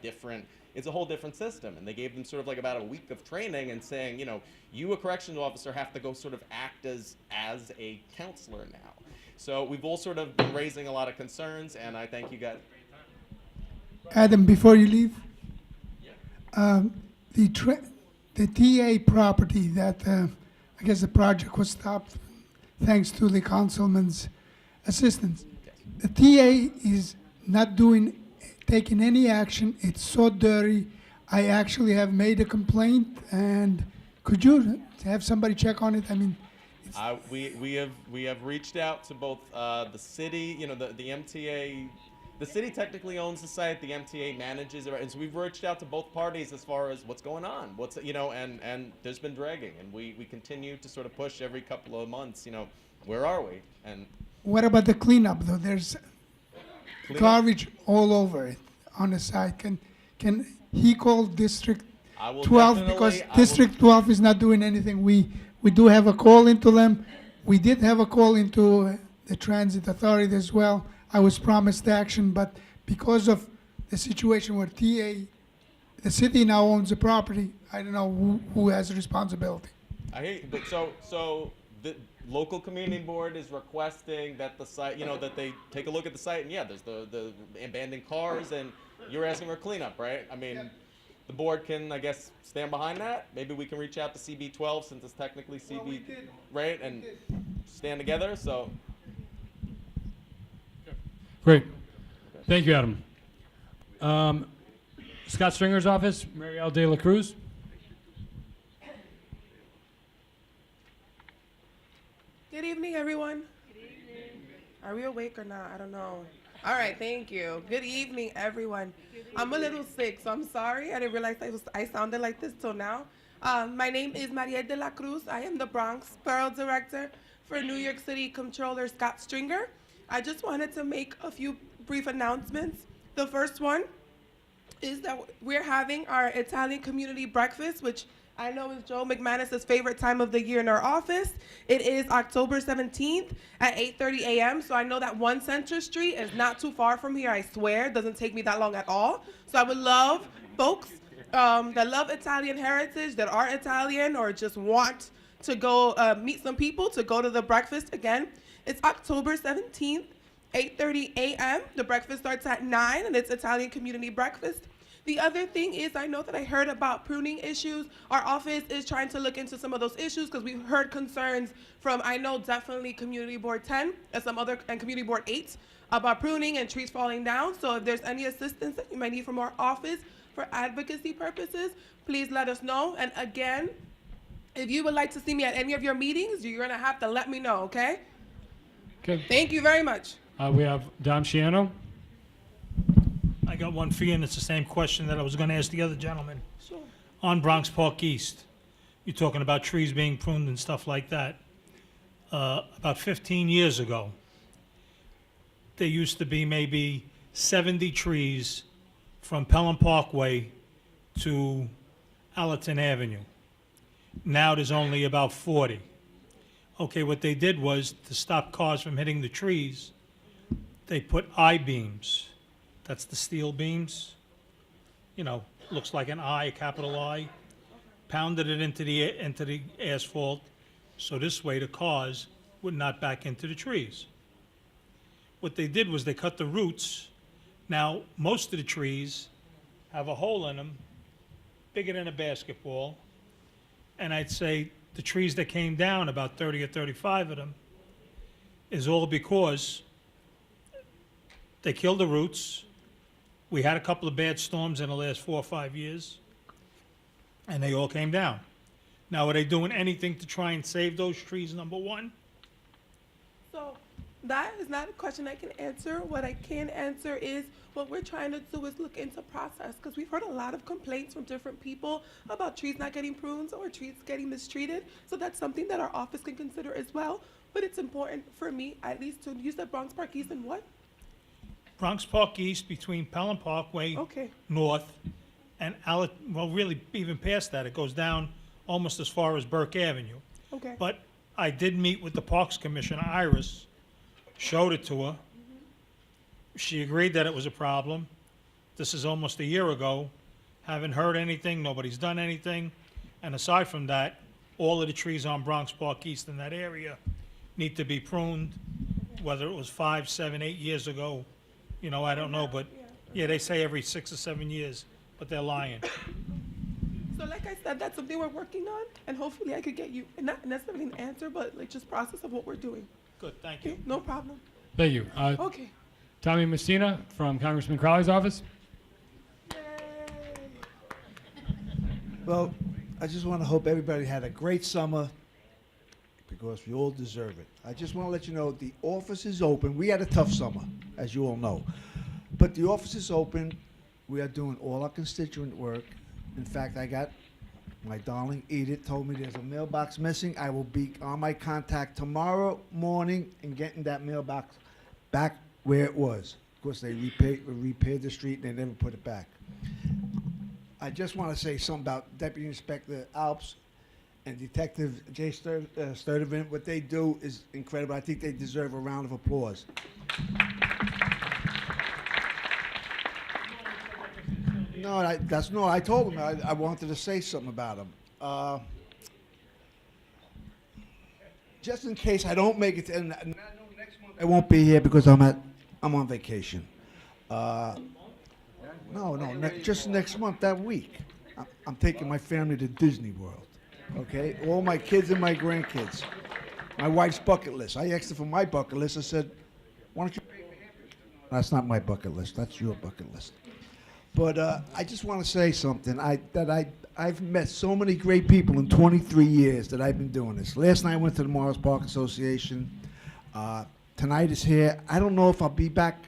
it's a whole different system. And they gave them sort of like about a week of training and saying, you, a corrections officer, have to go sort of act as a counselor now. So we've all sort of been raising a lot of concerns, and I thank you guys.
Adam, before you leave, the TA property that I guess the project was stopped thanks to the councilman's assistance. The TA is not taking any action. It's so dirty. I actually have made a complaint, and Could you have somebody check on it? I mean,
We have reached out to both the city, the MTA. The city technically owns the site. The MTA manages it, and so we've reached out to both parties as far as what's going on. And there's been dragging, and we continue to sort of push every couple of months. Where are we? And
what about the cleanup though? There's
Cleanup?
garbage all over it on the side. Can he call District
I will
12 because
definitely-
District 12 is not doing anything? We do have a call into them. We did have a call into the Transit Authority as well. I was promised action, but because of the situation where the city now owns the property, I don't know who has the responsibility.
I hear you, but so the local community board is requesting that the site, that they take a look at the site, and yeah, there's the abandoned cars, and you're asking for cleanup, right? I mean, the board can, I guess, stand behind that. Maybe we can reach out to CB12 since it's technically CB, right, and stand together. So.
Great. Thank you, Adam. Scott Stringer's office, Marielle De La Cruz.
Good evening, everyone. Good evening. Are we awake or not? I don't know. All right, thank you. Good evening, everyone. I'm a little sick, so I'm sorry. I didn't realize I sounded like this till now. My name is Marielle De La Cruz. I am the Bronx Borough Director for New York City Comptroller Scott Stringer. I just wanted to make a few brief announcements. The first one is that we're having our Italian community breakfast, which I know is Joe McManus's favorite time of the year in our office. It is October 17th at 8:30 a.m. So I know that 1 Center Street is not too far from here. I swear, it doesn't take me that long at all. So I would love folks that love Italian heritage, that are Italian, or just want to go meet some people to go to the breakfast again. It's October 17th, 8:30 a.m. The breakfast starts at 9, and it's Italian community breakfast. The other thing is, I know that I heard about pruning issues. Our office is trying to look into some of those issues because we've heard concerns from, I know definitely Community Board 10 and Community Board 8 about pruning and trees falling down. So if there's any assistance that you might need from our office for advocacy purposes, please let us know. And again, if you would like to see me at any of your meetings, you're gonna have to let me know, okay?
Okay.
Thank you very much.
We have Dom Shiano.
I got one for you, and it's the same question that I was going to ask the other gentleman.
Sure.
On Bronx Park East, you're talking about trees being pruned and stuff like that. About 15 years ago, there used to be maybe 70 trees from Pelham Parkway to Allerton Avenue. Now there's only about 40. Okay, what they did was, to stop cars from hitting the trees, they put I-beams. That's the steel beams. Looks like an I, a capital I. Pounded it into the asphalt, so this way the cars would not back into the trees. What they did was they cut the roots. Now, most of the trees have a hole in them bigger than a basketball, and I'd say the trees that came down, about 30 or 35 of them, is all because they killed the roots. We had a couple of bad storms in the last 4 or 5 years, and they all came down. Now, are they doing anything to try and save those trees, number one?
So that is not a question I can answer. What I can answer is what we're trying to do is look into process, because we've heard a lot of complaints from different people about trees not getting pruned or trees getting mistreated. So that's something that our office can consider as well. But it's important for me, at least, to use the Bronx Park East and what?
Bronx Park East between Pelham Parkway North and really even past that. It goes down almost as far as Burke Avenue.
Okay.
But I did meet with the Parks Commissioner, Iris, showed it to her. She agreed that it was a problem. This is almost a year ago. Haven't heard anything, nobody's done anything. And aside from that, all of the trees on Bronx Park East in that area need to be pruned, whether it was 5, 7, 8 years ago. I don't know, but yeah, they say every 6 or 7 years, but they're lying.
So like I said, that's something we're working on, and hopefully I could get you, not necessarily an answer, but like just process of what we're doing.
Good, thank you.
No problem.
Thank you.
Okay.
Tommy Messina from Congressman Crowley's office.
Well,
I just want to hope everybody had a great summer because we all deserve it. I just want to let you know the office is open. We had a tough summer, as you all know. But the office is open. We are doing all our constituent work. In fact, I got my darling Edith told me there's a mailbox missing. I will be on my contact tomorrow morning and getting that mailbox back where it was. Of course, they repaired the street and they never put it back. I just want to say something about Deputy Inspector Alps and Detective Jay Sturdivant. What they do is incredible. I think they deserve a round of applause. No, I told him I wanted to say something about him. Just in case I don't make it, and next month I won't be here because I'm on vacation. Just next month, that week. I'm taking my family to Disney World. Okay, all my kids and my grandkids. My wife's bucket list. I asked her for my bucket list. I said, "Why don't you pay for half?" That's not my bucket list. That's your bucket list. But I just want to say something. I've met so many great people in 23 years that I've been doing this. Last night I went to the Morris Park Association. Tonight is here. I don't know if I'll be back.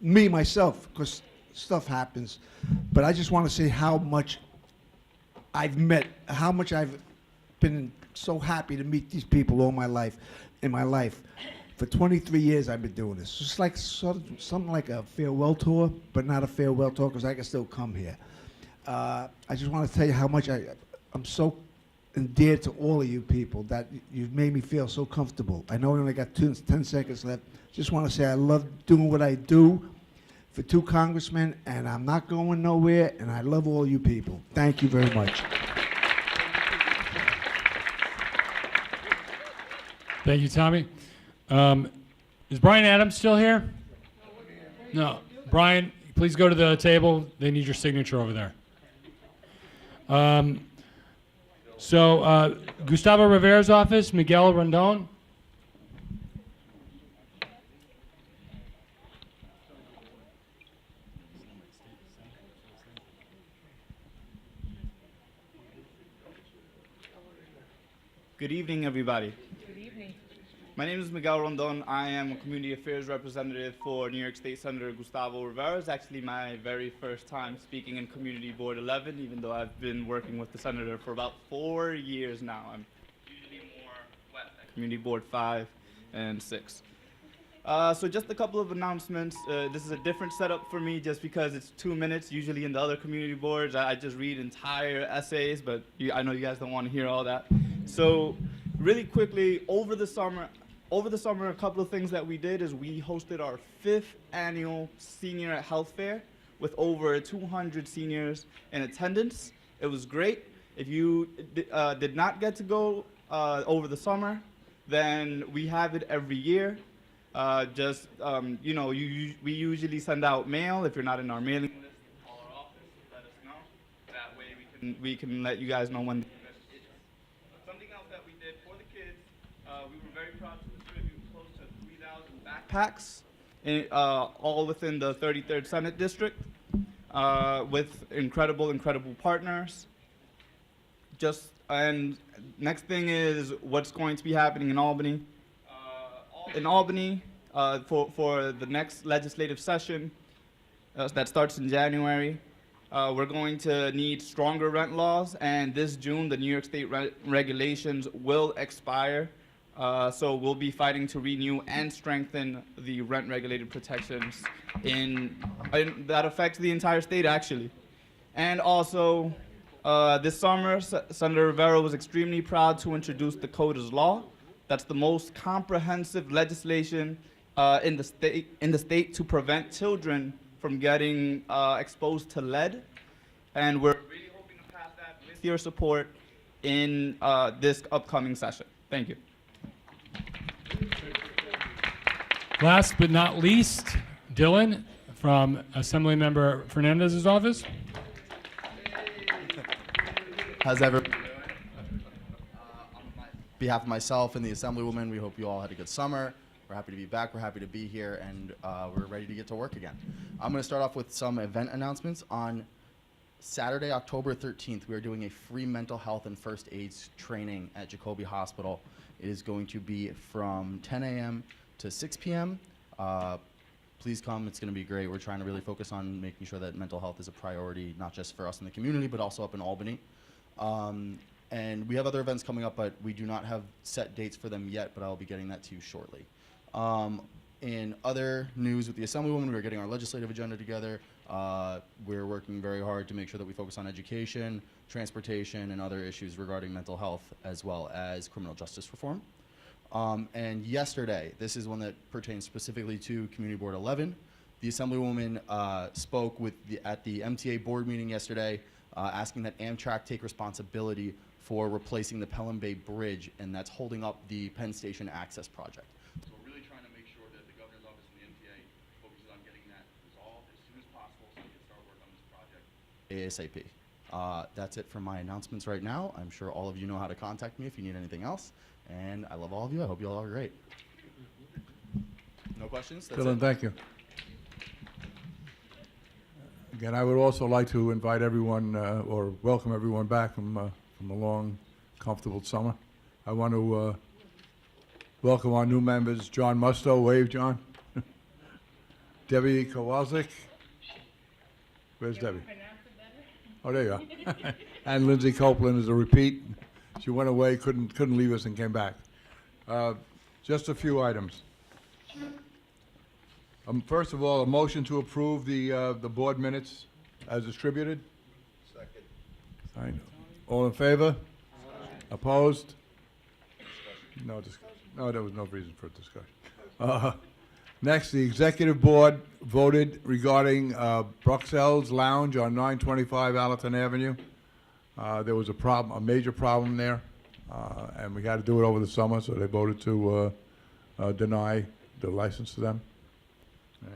Me myself, because stuff happens. But I just want to say how much I've met, how much I've been so happy to meet these people all my life, in my life. For 23 years I've been doing this. It's like something like a farewell tour, but not a farewell tour because I can still come here. I just want to tell you how much I'm so endeared to all of you people that you've made me feel so comfortable. I know we only got 10 seconds left. Just want to say I love doing what I do for 2 congressmen, and I'm not going nowhere, and I love all you people. Thank you very much.
Thank you, Tommy. Is Brian Adams still here? No. Brian, please go to the table. They need your signature over there. Gustavo Rivera's office, Miguel Rondon.
Good evening, everybody.
Good evening.
My name is Miguel Rondon. I am a community affairs representative for New York State Senator Gustavo Rivera. It's actually my very first time speaking in Community Board 11, even though I've been working with the senator for about 4 years now. I'm usually more at Community Board 5 and 6. So just a couple of announcements. This is a different setup for me just because it's 2 minutes. Usually in the other community boards, I just read entire essays, but I know you guys don't want to hear all that. So really quickly, over the summer, a couple of things that we did is we hosted our 5th annual Senior Health Fair with over 200 seniors in attendance. It was great. If you did not get to go over the summer, then we have it every year. We usually send out mail. If you're not in our mailing list, call our office, let us know. That way we can let you guys know when the event is. Something else that we did for the kids, we were very proud to distribute close to 3,000 backpacks, all within the 33rd Senate District, with incredible partners. And next thing is what's going to be happening in Albany. For the next legislative session that starts in January, we're going to need stronger rent laws, and this June the New York State regulations will expire. So we'll be fighting to renew and strengthen the rent-regulated protections that affects the entire state, actually. And also, this summer, Senator Rivera was extremely proud to introduce the Code as Law. That's the most comprehensive legislation in the state to prevent children from getting exposed to lead. And we're really hoping to pass that with your support in this upcoming session. Thank you.
Last but not least, Dylan from Assemblymember Fernandez's office.
How's everyone doing? On behalf of myself and the Assemblywoman, we hope you all had a good summer. We're happy to be back. We're happy to be here, and we're ready to get to work again. I'm going to start off with some event announcements. On Saturday, October 13th, we are doing a free mental health and first aids training at Jacobi Hospital. It is going to be from 10 a.m. to 6 p.m. Please come. It's going to be great. We're trying to really focus on making sure that mental health is a priority, not just for us in the community, but also up in Albany. And we have other events coming up, but we do not have set dates for them yet, but I'll be getting that to you shortly. In other news with the Assemblywoman, we're getting our legislative agenda together. We're working very hard to make sure that we focus on education, transportation, and other issues regarding mental health, as well as criminal justice reform. And yesterday, this is one that pertains specifically to Community Board 11. The Assemblywoman spoke at the MTA board meeting yesterday, asking that Amtrak take responsibility for replacing the Pelham Bay Bridge, and that's holding up the Penn Station Access Project. So we're really trying to make sure that the governor's office and the MTA focuses on getting that resolved as soon as possible so we can start work on this project ASAP. That's it for my announcements right now. I'm sure all of you know how to contact me if you need anything else. And I love all of you. I hope you all are great. No questions? That's
Dylan,
it.
thank you. Again, I would also like to invite everyone, or welcome everyone back from a long, comfortable summer. I want to welcome our new members, John Musto, wave, John. Debbie Kowalczyk. Where's Debbie? Oh, there you are. And Lindsay Copeland is a repeat. She went away, couldn't leave us, and came back. Just a few items. First of all, a motion to approve the board minutes as distributed.
Second.
All right. All in favor? Opposed? No discussion. No, there was no reason for discussion. Next, the executive board voted regarding Bruxelles Lounge on 925 Allerton Avenue. There was a major problem there, and we had to do it over the summer, so they voted to deny the license to them. Right.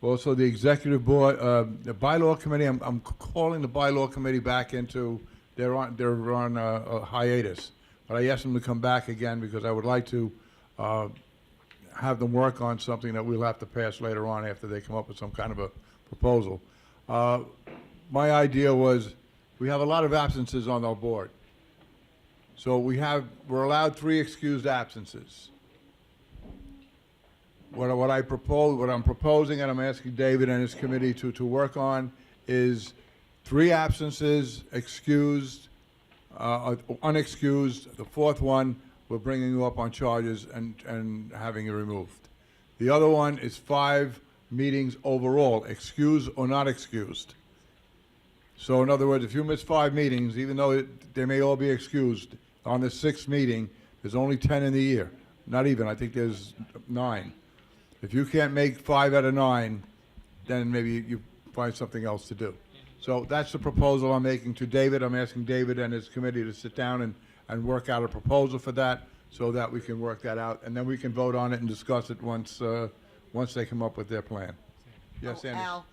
Also, the executive board, the bylaw committee, I'm calling the bylaw committee back into, they're on a hiatus. But I asked them to come back again because I would like to have them work on something that we'll have to pass later on after they come up with some kind of a proposal. My idea was, we have a lot of absences on our board. So we're allowed 3 excused absences. What I'm proposing, and I'm asking David and his committee to work on, is 3 absences, excused, unexcused. The 4th one, we're bringing you up on charges and having you removed. The other one is 5 meetings overall, excused or not excused. So in other words, if you miss 5 meetings, even though they may all be excused, on the 6th meeting, there's only 10 in the year. Not even, I think there's 9. If you can't make 5 out of 9, then maybe you find something else to do. So that's the proposal I'm making to David. I'm asking David and his committee to sit down and work out a proposal for that so that we can work that out. And then we can vote on it and discuss it once they come up with their plan. Yes, Andy?
Al,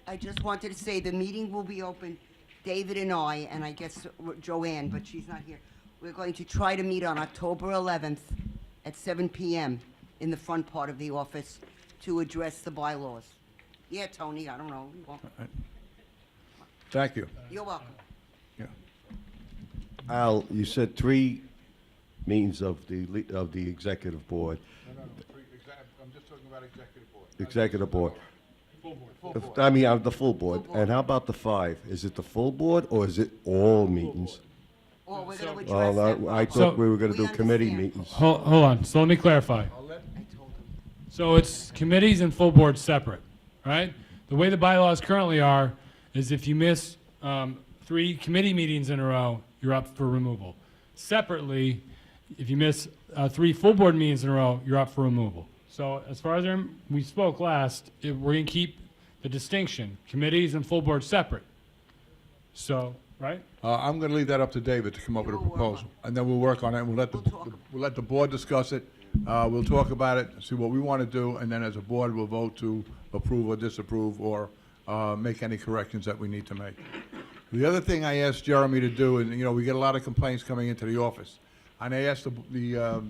I just wanted to say the meeting will be open, David and I guess Joanne, but she's not here. We're going to try to meet on October 11th at 7 p.m. in the front part of the office to address the bylaws. Yeah, Tony, I don't know.
Thank you.
You're welcome.
Yeah.
Al, you said 3 meetings of the executive board.
No, I'm just talking about executive board.
Executive board.
Full board.
I mean, the full board. And how about the 5? Is it the full board or is it all meetings?
Well, we're going to
Well,
address that.
I thought we were going to do committee meetings.
Hold on. So let me clarify. So it's committees and full board separate, right? The way the bylaws currently are is if you miss 3 committee meetings in a row, you're up for removal. Separately, if you miss 3 full board meetings in a row, you're up for removal. So as far as we spoke last, we're going to keep the distinction, committees and full board separate. So, right?
I'm going to leave that up to David to come up with a proposal, and then we'll work on it, and we'll let the board discuss it. We'll talk about it, see what we want to do, and then as a board, we'll vote to approve or disapprove or make any corrections that we need to make. The other thing I asked Jeremy to do, and we get a lot of complaints coming into the office, and I asked the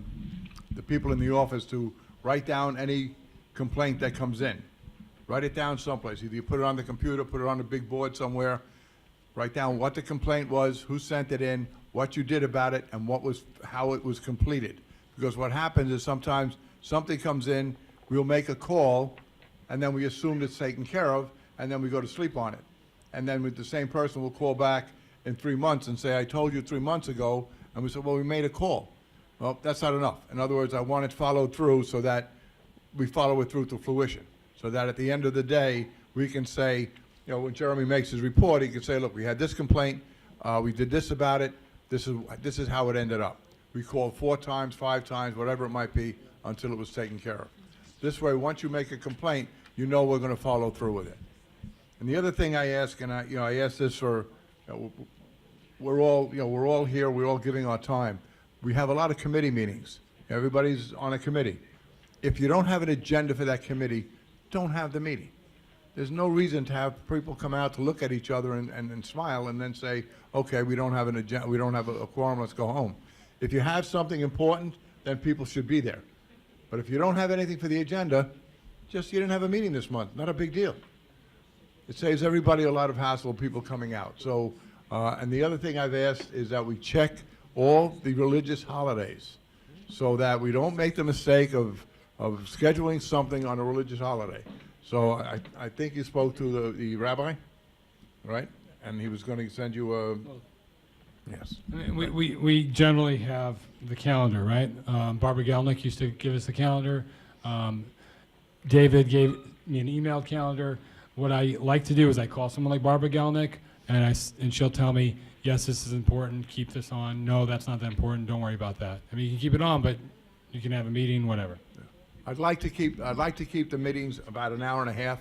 people in the office to write down any complaint that comes in, Write it down someplace. Either you put it on the computer, put it on a big board somewhere. Write down what the complaint was, who sent it in, what you did about it, and how it was completed. Because what happens is sometimes something comes in, we'll make a call, and then we assume it's taken care of, and then we go to sleep on it. And then with the same person will call back in 3 months and say, I told you 3 months ago, and we said, well, we made a call. Well, that's not enough. In other words, I want it followed through so that we follow it through to fruition. So that at the end of the day, we can say, you know, when Jeremy makes his report, he can say, look, we had this complaint, we did this about it, this is how it ended up. We called 4 times, 5 times, whatever it might be, until it was taken care of. This way, once you make a complaint, you know we're going to follow through with it. And the other thing I ask, and I ask this for, we're all here, we're all giving our time. We have a lot of committee meetings. Everybody's on a committee. If you don't have an agenda for that committee, don't have the meeting. There's no reason to have people come out to look at each other and smile and then say, okay, we don't have an agenda, we don't have a quorum, let's go home. If you have something important, then people should be there. But if you don't have anything for the agenda, you didn't have a meeting this month, not a big deal. It saves everybody a lot of hassle of people coming out. So, and the other thing I've asked is that we check all the religious holidays so that we don't make the mistake of scheduling something on a religious holiday. So I think you spoke to the rabbi, right? And he was going to send you a, yes.
We generally have the calendar, right? Barbara Gelnick used to give us the calendar. David gave me an emailed calendar. What I like to do is I call someone like Barbara Gelnick, and she'll tell me, yes, this is important, keep this on. No, that's not that important, don't worry about that. I mean, you can keep it on, but you can have a meeting, whatever.
I'd like to keep the meetings about an hour and a half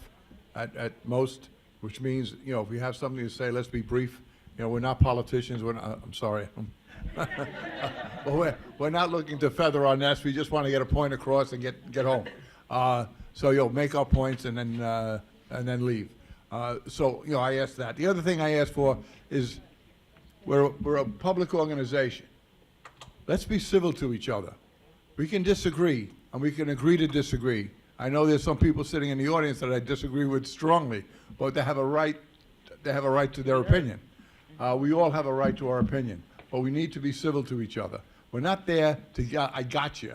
at most, which means, you know, if we have something to say, let's be brief. You know, we're not politicians. I'm sorry. Well, we're not looking to feather our nest. We just want to get a point across and get home. So you'll make our points and then leave. So you know, I asked that. The other thing I asked for is we're a public organization. Let's be civil to each other. We can disagree, and we can agree to disagree. I know there's some people sitting in the audience that I disagree with strongly, but they have a right to their opinion. We all have a right to our opinion, but we need to be civil to each other. We're not there to, I got you.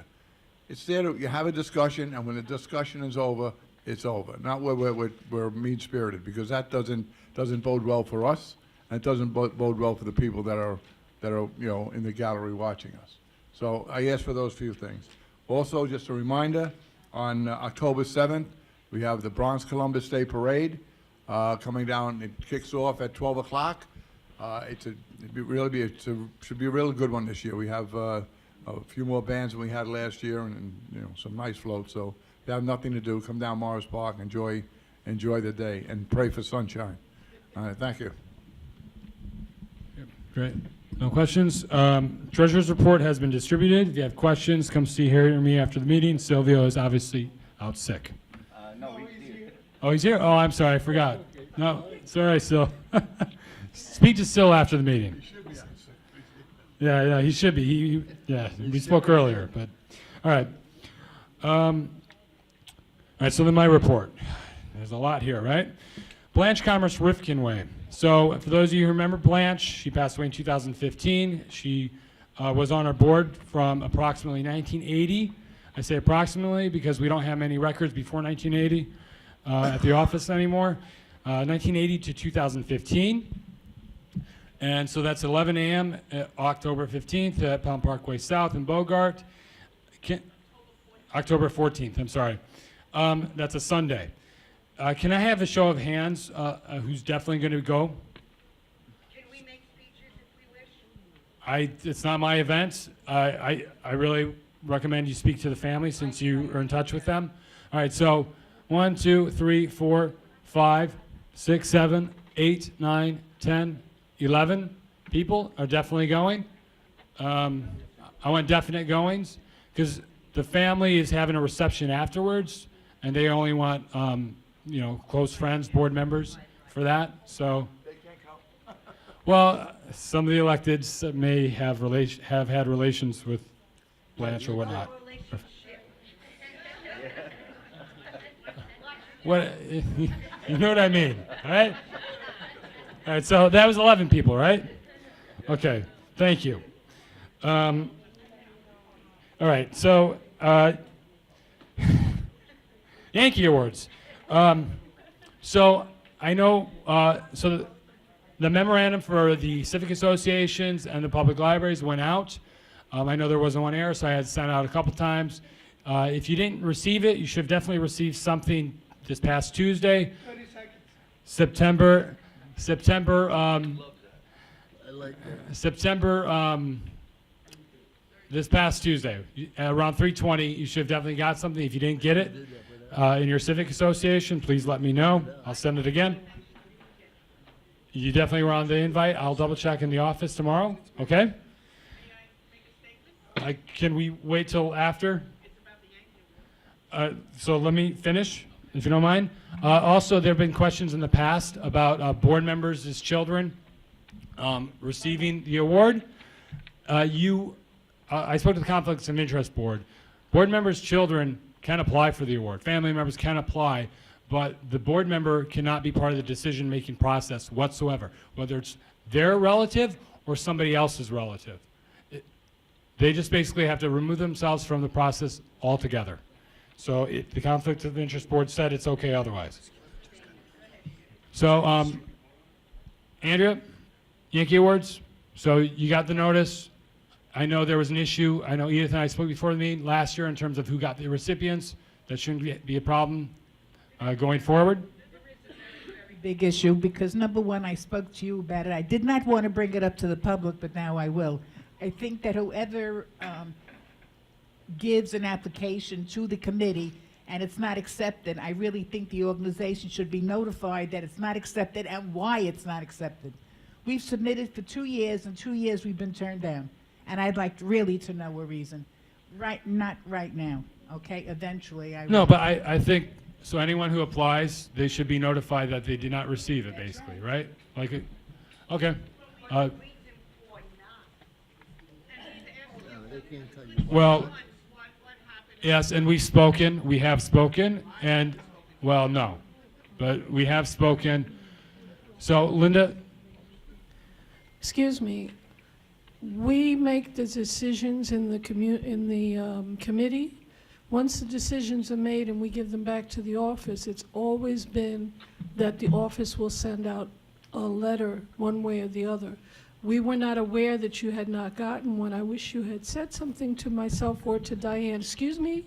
It's there to you have a discussion, and when the discussion is over, it's over. Not where we're mean-spirited, because that doesn't bode well for us, and it doesn't bode well for the people that are you know, in the gallery watching us. So I ask for those few things. Also, just a reminder, on October 7th, we have the Bronx Columbus Day Parade coming down. It kicks off at 12 o'clock. It should be a really good one this year. We have a few more bands than we had last year, and you know, some nice floats. So if you have nothing to do, come down Morris Park, enjoy the day, and pray for sunshine. All right, thank you.
Great. No questions. Treasurer's report has been distributed. If you have questions, come see Harriet or me after the meeting. Silvio is obviously out sick.
No, he's here.
Oh, he's here? Oh, I'm sorry, I forgot. No, sorry, Sil. Speak to Sil after the meeting. Yeah, he should be. We spoke earlier, but all right. All right, so then my report. There's a lot here, right? Blanche Commerce Rifkin Way. So for those of you who remember Blanche, she passed away in 2015. She was on our board from approximately 1980. I say approximately because we don't have many records before 1980 at the office anymore. 1980 to 2015. And so that's 11 a.m. October 15th at Palm Parkway South in Bogart. October 14th, I'm sorry. That's a Sunday. Can I have a show of hands who's definitely going to go?
Can we make speeches if we wish?
It's not my event. I really recommend you speak to the family since you are in touch with them. All right, so 1, 2, 3, 4, 5, 6, 7, 8, 9, 10, 11 people are definitely going. I want definite goings because the family is having a reception afterwards, and they only want you know, close friends, board members for that. So, well, some of the electeds may have had relations with Blanche or whatnot. What? You know what I mean, all right? All right, so that was 11 people, right? Okay, thank you. All right, so Yankee Awards. So I know, so the memorandum for the civic associations and the public libraries went out. I know there wasn't one error, so I had sent out a couple times. If you didn't receive it, you should have definitely received something this past Tuesday.
30 seconds.
September, this past Tuesday, around 3:20, you should have definitely got something. If you didn't get it in your civic association, please let me know. I'll send it again. You definitely were on the invite. I'll double check in the office tomorrow, okay? Can we wait till after? So let me finish, if you don't mind. Also, there have been questions in the past about board members as children receiving the award. I spoke to the Conflicts of Interest Board. Board members' children can apply for the award. Family members can apply, but the board member cannot be part of the decision-making process whatsoever, whether it's their relative or somebody else's relative. They just basically have to remove themselves from the process altogether. So the Conflict of Interest Board said it's okay otherwise. So, Andrea, Yankee Awards, so you got the notice. I know there was an issue. I know Edith and I spoke before the meeting last year in terms of who got the recipients. That shouldn't be a problem going forward.
Big issue because number one, I spoke to you about it. I did not want to bring it up to the public, but now I will. I think that whoever gives an application to the committee and it's not accepted, I really think the organization should be notified that it's not accepted and why it's not accepted. We've submitted for 2 years, and 2 years we've been turned down. And I'd like really to know a reason. Not right now, okay? Eventually, I will.
No, but I think, so anyone who applies, they should be notified that they did not receive it, basically, right? Like, okay. Well, yes, and we have spoken, and, well, no, but we have spoken. So, Linda?
Excuse me. We make the decisions in the committee. Once the decisions are made and we give them back to the office, it's always been that the office will send out a letter one way or the other. We were not aware that you had not gotten one. I wish you had said something to myself or to Diane. Excuse me?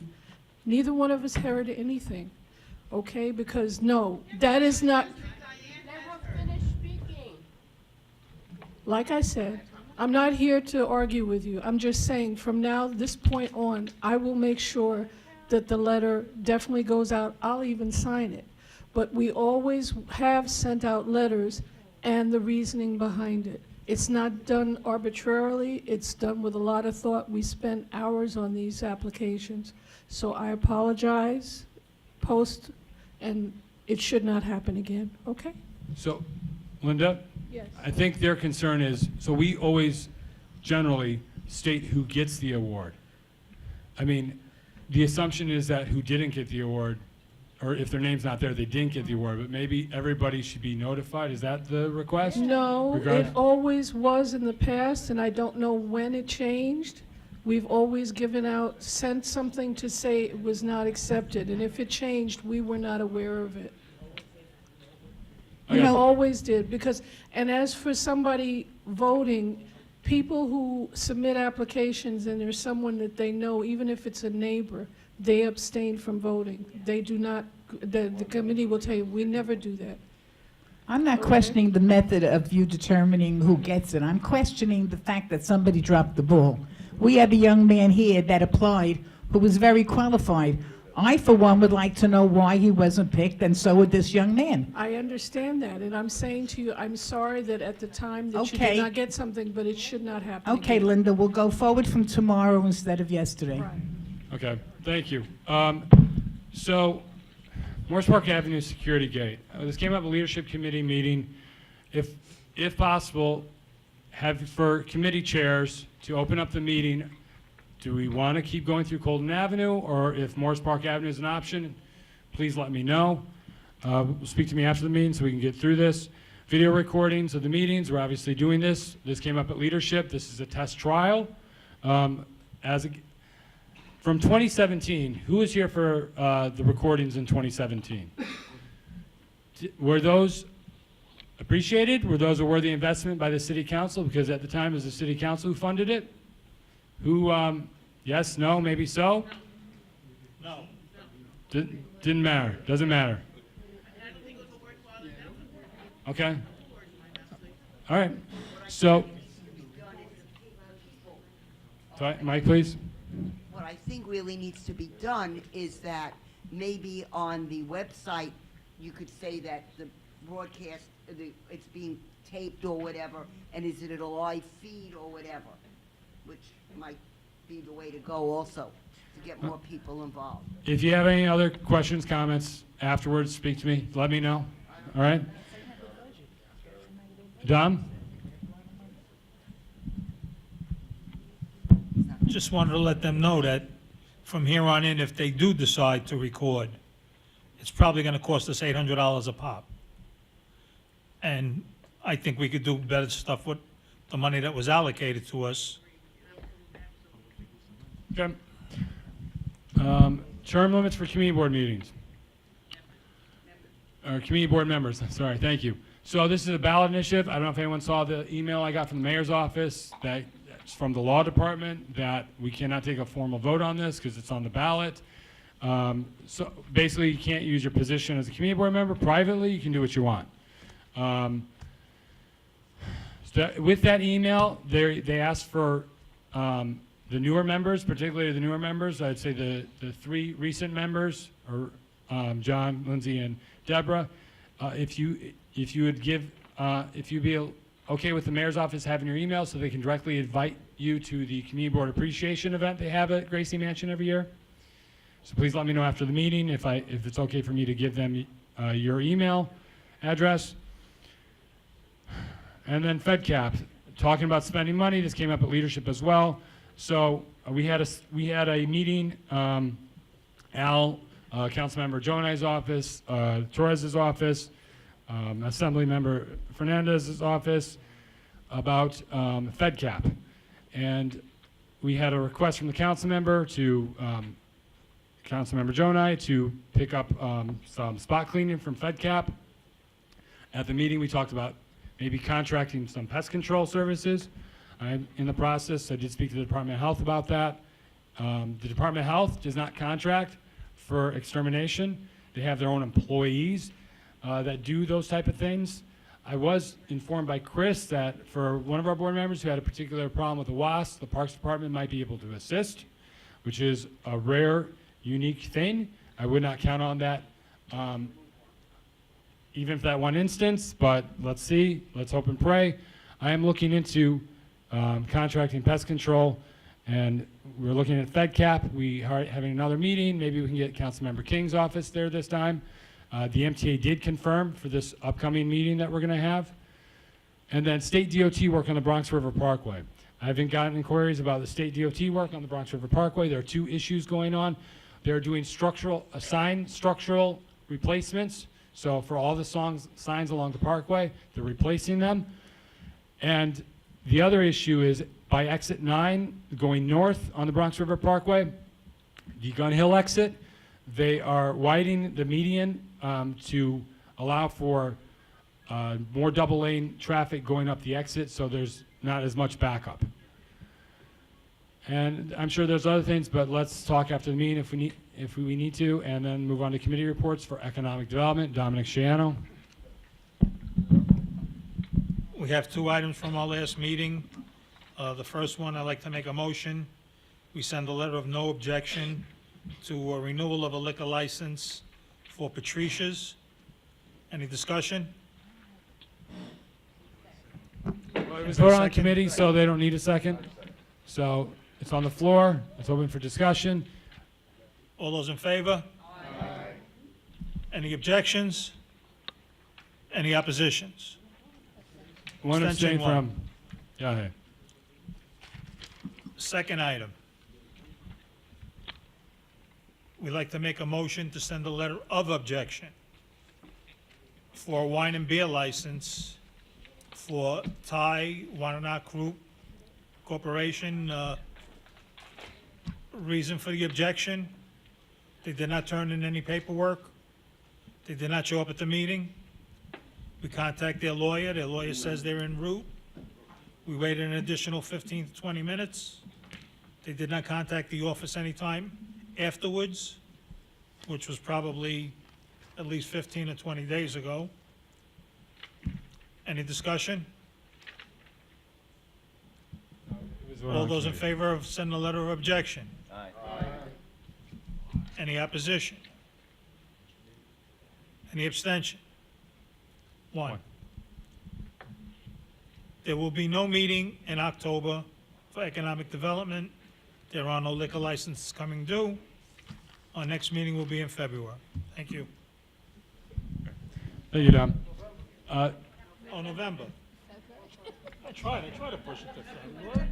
Neither one of us heard anything, okay? Because no, that is not. Like I said, I'm not here to argue with you. I'm just saying from now, this point on, I will make sure that the letter definitely goes out. I'll even sign it. But we always have sent out letters and the reasoning behind it. It's not done arbitrarily. It's done with a lot of thought. We spent hours on these applications. So I apologize, and it should not happen again, okay?
So, Linda?
Yes.
I think their concern is, so we always generally state who gets the award. I mean, the assumption is that who didn't get the award, or if their name's not there, they didn't get the award, but maybe everybody should be notified. Is that the request?
No, it always was in the past, and I don't know when it changed. We've always sent something to say it was not accepted, and if it changed, we were not aware of it. We always did, because, and as for somebody voting, people who submit applications and there's someone that they know, even if it's a neighbor, they abstain from voting. They do not, the committee will tell you, we never do that.
I'm not questioning the method of you determining who gets it. I'm questioning the fact that somebody dropped the ball. We have a young man here that applied who was very qualified. I, for one, would like to know why he wasn't picked, and so would this young man.
I understand that, and I'm saying to you, I'm sorry that at the time that you did not get something, but it should not happen
Okay,
again.
Linda, we'll go forward from tomorrow instead of yesterday.
Right.
Okay, thank you. So, Morris Park Avenue Security Gate. This came up at a leadership committee meeting. If possible, have for committee chairs to open up the meeting. Do we want to keep going through Colden Avenue, or if Morris Park Avenue is an option, please let me know. speak to me after the meeting so we can get through this. Video recordings of the meetings, we're obviously doing this. This came up at leadership. This is a test trial. From 2017, who was here for the recordings in 2017? Were those appreciated? Were those a worthy investment by the city council? Because at the time it was the city council who funded it. Who, yes, no, maybe so?
No.
Didn't matter, doesn't matter. Okay. All right, so, Mike, please.
What I think really needs to be done is that maybe on the website, you could say that the broadcast, it's being taped or whatever, and is it a live feed or whatever, which might be the way to go also, to get more people involved.
If you have any other questions, comments afterwards, speak to me, let me know, all right? Dom?
Just wanted to let them know that from here on in, if they do decide to record, it's probably going to cost us $800 a pop. And I think we could do better stuff with the money that was allocated to us.
Okay. Term limits for community board meetings. Or community board members, sorry, thank you. So this is a ballot initiative. I don't know if anyone saw the email I got from the mayor's office that's from the law department that we cannot take a formal vote on this because it's on the ballot. So basically you can't use your position as a community board member. Privately, you can do what you want. So with that email, they asked for the newer members, particularly the newer members. I'd say the three recent members, or John, Lindsay, and Deborah. If you'd be okay with the mayor's office having your email so they can directly invite you to the community board appreciation event they have at Gracie Mansion every year. So please let me know after the meeting if it's okay for me to give them your email address. And then FedCap, talking about spending money. This came up at leadership as well. So we had a meeting. Al, Councilmember Jonai's office, Torres's office, Assembly Member Fernandez's office about FedCap. And we had a request from the council member to Councilmember Jonai to pick up some spot cleaning from FedCap. At the meeting, we talked about maybe contracting some pest control services. I'm in the process. I did speak to the Department of Health about that. The Department of Health does not contract for extermination. They have their own employees that do those type of things. I was informed by Chris that for one of our board members who had a particular problem with the wasp, the Parks Department might be able to assist, which is a rare, unique thing. I would not count on that, even for that one instance, but let's see, let's hope and pray. I am looking into contracting pest control, and we're looking at FedCap. We are having another meeting. Maybe we can get Councilmember King's office there this time. The MTA did confirm for this upcoming meeting that we're going to have. And then state DOT work on the Bronx River Parkway. I haven't gotten inquiries about the state DOT work on the Bronx River Parkway. There are two issues going on. They're doing assigned structural replacements. So for all the signs along the parkway, they're replacing them. And the other issue is by exit 9 going north on the Bronx River Parkway, the Gun Hill exit, they are widening the median to allow for more double lane traffic going up the exit, so there's not as much backup. And I'm sure there's other things, but let's talk after the meeting if we need to, and then move on to committee reports for economic development. Dominic Shiano.
We have two items from our last meeting. The first one, I'd like to make a motion. We send a letter of no objection to a renewal of a liquor license for Patricia's. Any discussion?
It was voted on committee, so they don't need a second. So it's on the floor. It's open for discussion.
All those in favor? Aye. Any objections? Any oppositions?
One abstain
Abstention one.
from. Yeah. Hey.
Second item. We'd like to make a motion to send a letter of objection for a wine and beer license for Thai Wananak Group Corporation. Reason for the objection: they did not turn in any paperwork. They did not show up at the meeting. We contact their lawyer. Their lawyer says they're en route. We waited an additional 15 to 20 minutes. They did not contact the office anytime afterwards, which was probably at least 15 or 20 days ago. Any discussion? All those in favor of sending a letter of objection?
Aye.
Any opposition? Any abstention? One. There will be no meeting in October for economic development. There are no liquor licenses coming due. Our next meeting will be in February. Thank you.
Thank you, Don.
Oh, November. I tried to push it to February.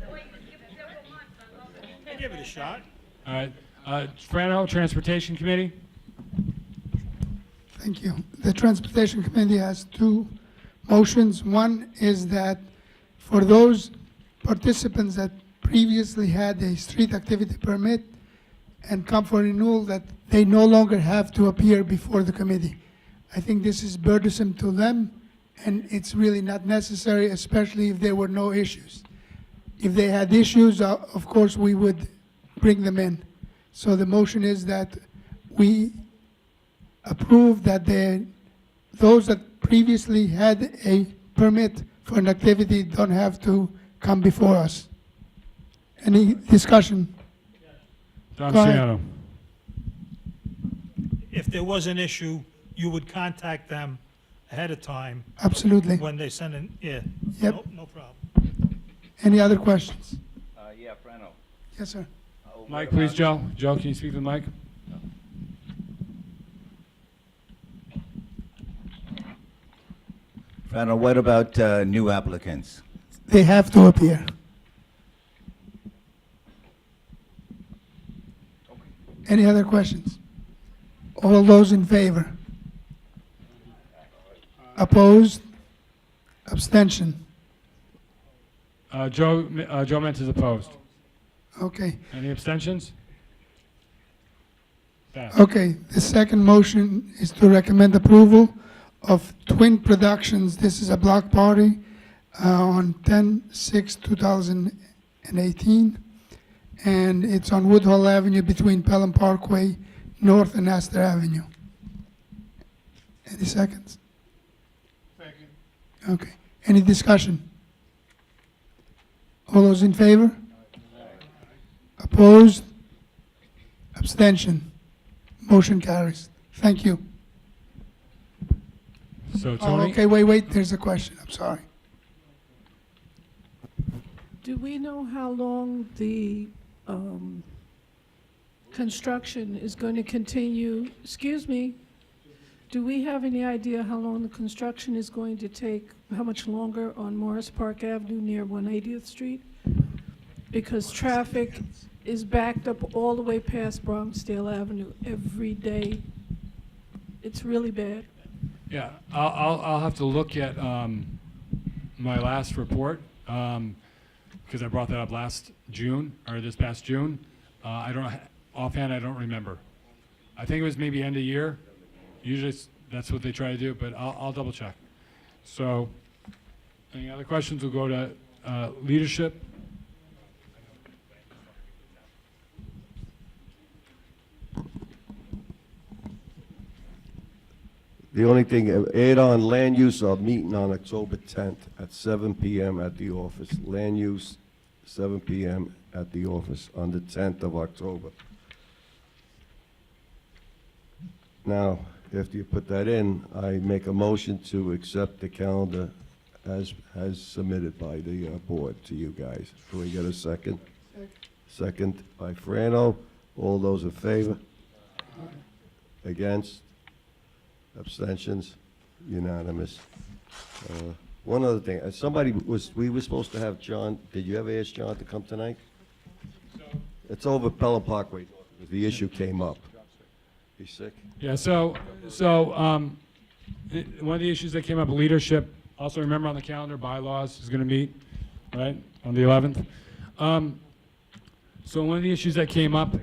I give it a shot.
All right. Frano, Transportation Committee.
Thank you. The Transportation Committee has two motions. One is that for those participants that previously had a street activity permit and come for renewal, that they no longer have to appear before the committee. I think this is burdensome to them, and it's really not necessary, especially if there were no issues. If they had issues, of course, we would bring them in. So the motion is that we approve that those that previously had a permit for an activity don't have to come before us. Any discussion?
Don
Go ahead.
Ciano.
If there was an issue, you would contact them ahead of time.
Absolutely.
When they send in, yeah.
Yep.
No problem.
Any other questions?
Yeah, Frano.
Yes, sir.
Mike, please, Joe. Joe, can you speak to the mic?
Frano, what about new applicants?
They have to appear. Any other questions? All those in favor? Opposed? Abstention?
Joe Mentz is opposed.
Okay.
Any abstentions? Passed.
Okay, the second motion is to recommend approval of Twin Productions. This is a block party on 10/6/2018, and it's on Woodhull Avenue between Pelham Parkway North and Astor Avenue. Any seconds?
Second.
Okay. Any discussion? All those in favor? Opposed? Abstention? Motion carries. Thank you.
So,
Oh,
Tony?
okay, wait, there's a question. I'm sorry.
Do we know how long the construction is going to continue? Excuse me. Do we have any idea how long the construction is going to take, how much longer on Morris Park Avenue near 180th Street? Because traffic is backed up all the way past Bronxdale Avenue every day. It's really bad.
Yeah, I'll have to look at my last report because I brought that up last June or this past June. I don't offhand. I don't remember. I think it was maybe end of year. Usually that's what they try to do, but I'll double check. So, any other questions? We'll go to leadership.
The only thing, add on land use, meeting on October 10th at 7 p.m. at the office. Land use, 7 p.m. at the office on the 10th of October. Now, after you put that in, I make a motion to accept the calendar as submitted by the board to you guys. Can we get a second? Second by Frano. All those in favor? Against? Abstentions? Unanimous. One other thing, we were supposed to have John, did you ever ask John to come tonight? It's over Pelham Parkway. The issue came up. He's sick?
Yeah. So One of the issues that came up, leadership. Also, remember on the calendar, bylaws is going to meet, right, on the 11th. So one of the issues that came up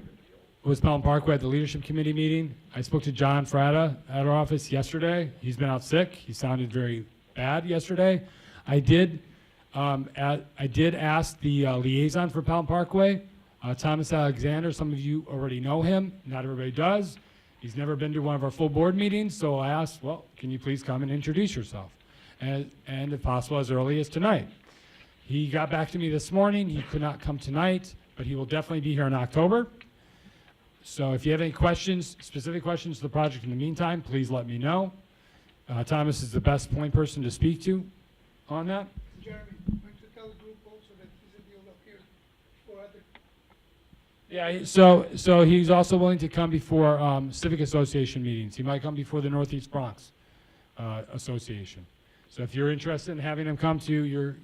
was Pelham Parkway at the leadership committee meeting. I spoke to John Fratta at our office yesterday. He's been out sick. He sounded very bad yesterday. I did ask the liaison for Pelham Parkway, Thomas Alexander. Some of you already know him. Not everybody does. He's never been to one of our full board meetings, so I asked, well, can you please come and introduce yourself? And if possible, as early as tonight. He got back to me this morning. He could not come tonight, but he will definitely be here in October. So if you have any questions, specific questions to the project in the meantime, please let me know. Thomas is the best point person to speak to on that.
Jeremy, why don't you tell the group also that he's able to appear for other.
Yeah, so he's also willing to come before civic association meetings. He might come before the Northeast Bronx Association. So if you're interested in having him come to your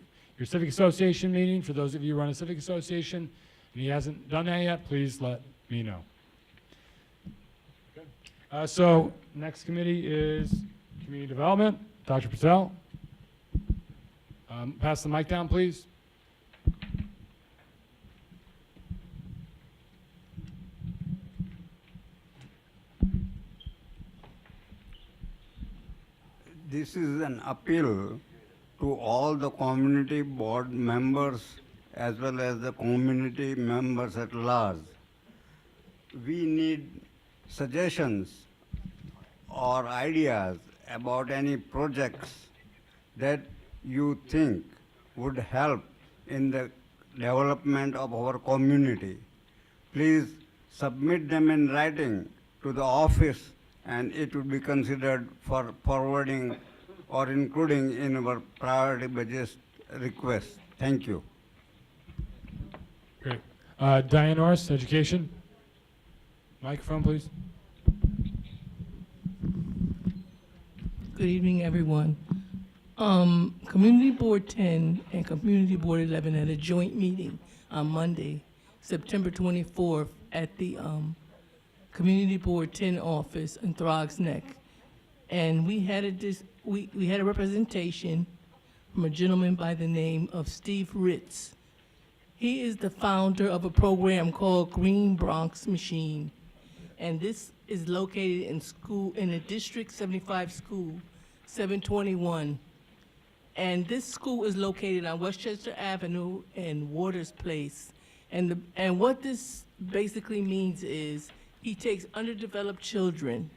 civic association meeting, for those of you who run a civic association, and he hasn't done that yet, please let me know. So next committee is community development. Dr. Patel. Pass the mic down, please.
This is an appeal to all the community board members as well as the community members at large. We need suggestions or ideas about any projects that you think would help in the development of our community. Please submit them in writing to the office, and it would be considered for forwarding or including in our priority budget request. Thank you.
Great. Diane Norris, education. Microphone, please.
Good evening, everyone. Community Board 10 and Community Board 11 had a joint meeting on Monday, September 24th, at the Community Board 10 office in Throgs Neck. And we had a representation from a gentleman by the name of Steve Ritz. He is the founder of a program called Green Bronx Machine. And this is located in a District 75 school, 721. And this school is located on Westchester Avenue and Waters Place. And what this basically means is he takes underdeveloped children.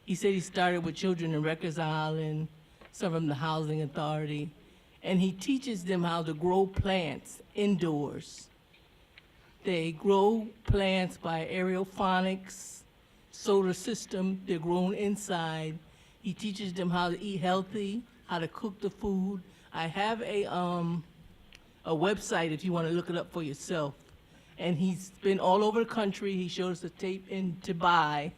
He said he started with children in Rikers Island, some from the Housing Authority, and he teaches them how to grow plants indoors. They grow plants by aeroponics, solar system. They're grown inside. He teaches them how to eat healthy, how to cook the food. I have a website if you want to look it up for yourself. And he's been all over the country. He showed us a tape in Dubai.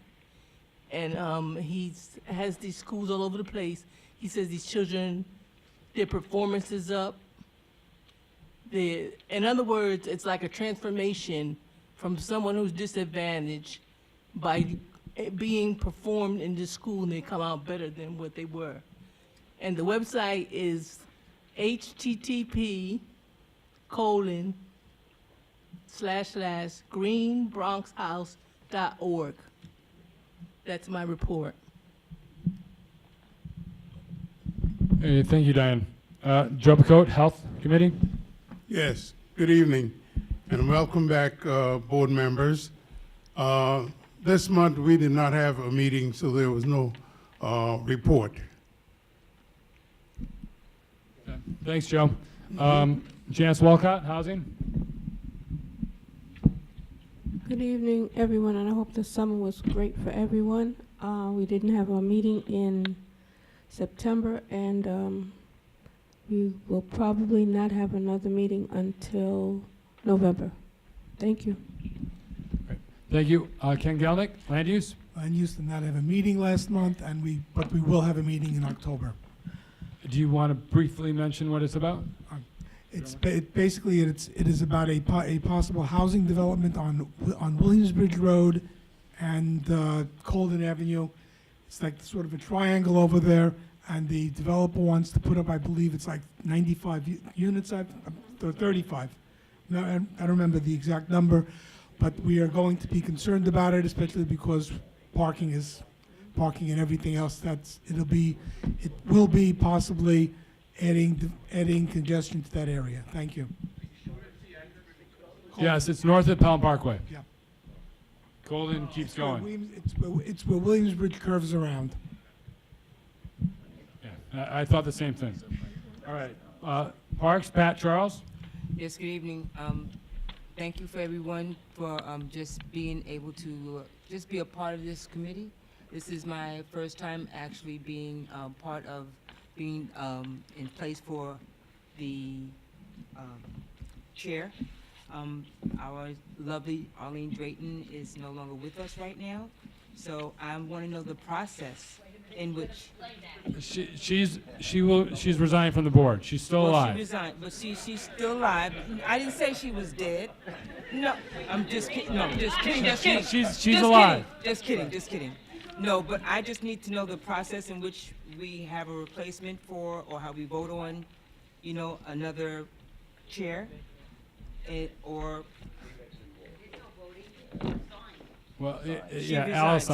And he has these schools all over the place. He says these children, their performance is up. In other words, it's like a transformation from someone who's disadvantaged by being performed in this school, and they come out better than what they were. And the website is http://greenbronxhouse.org. That's my report.
Hey, thank you, Diane. Joe Picote, Health Committee.
Yes, good evening, and welcome back, board members. This month, we did not have a meeting, so there was no report.
Thanks, Joe. Janice Walcott, Housing.
Good evening, everyone, and I hope the summer was great for everyone. We didn't have a meeting in September, and we will probably not have another meeting until November. Thank you.
Thank you. Ken Gelnick, Land Use.
Land Use did not have a meeting last month, but we will have a meeting in October.
Do you want to briefly mention what it's about?
Basically it is about a possible housing development on Williamsbridge Road and Colden Avenue. It's like sort of a triangle over there, and the developer wants to put up, I believe it's like 95 units, or 35. No, I don't remember the exact number, but we are going to be concerned about it, especially because parking and everything else. It will be possibly adding congestion to that area. Thank you.
Yes, it's north of Pelham Parkway.
Yeah.
Golden keeps going.
It's where Williamsbridge curves around.
Yeah, I thought the same thing. All right, Parks, Pat Charles.
Yes, good evening. Thank you for everyone for just being able to just be a part of this committee. This is my first time actually being part of being in place for the chair. Our lovely Arlene Drayton is no longer with us right now, so I want to know the process in which
She's resigned from the board. She's still alive.
She resigned, but she's still alive. I didn't say she was dead. No, I'm just kidding. No, just kidding. Just kidding.
She's alive.
Just kidding. Just kidding. No, but I just need to know the process in which we have a replacement for, or how we vote on, another chair, or.
Well,
She
yeah,
resigned.
Alice.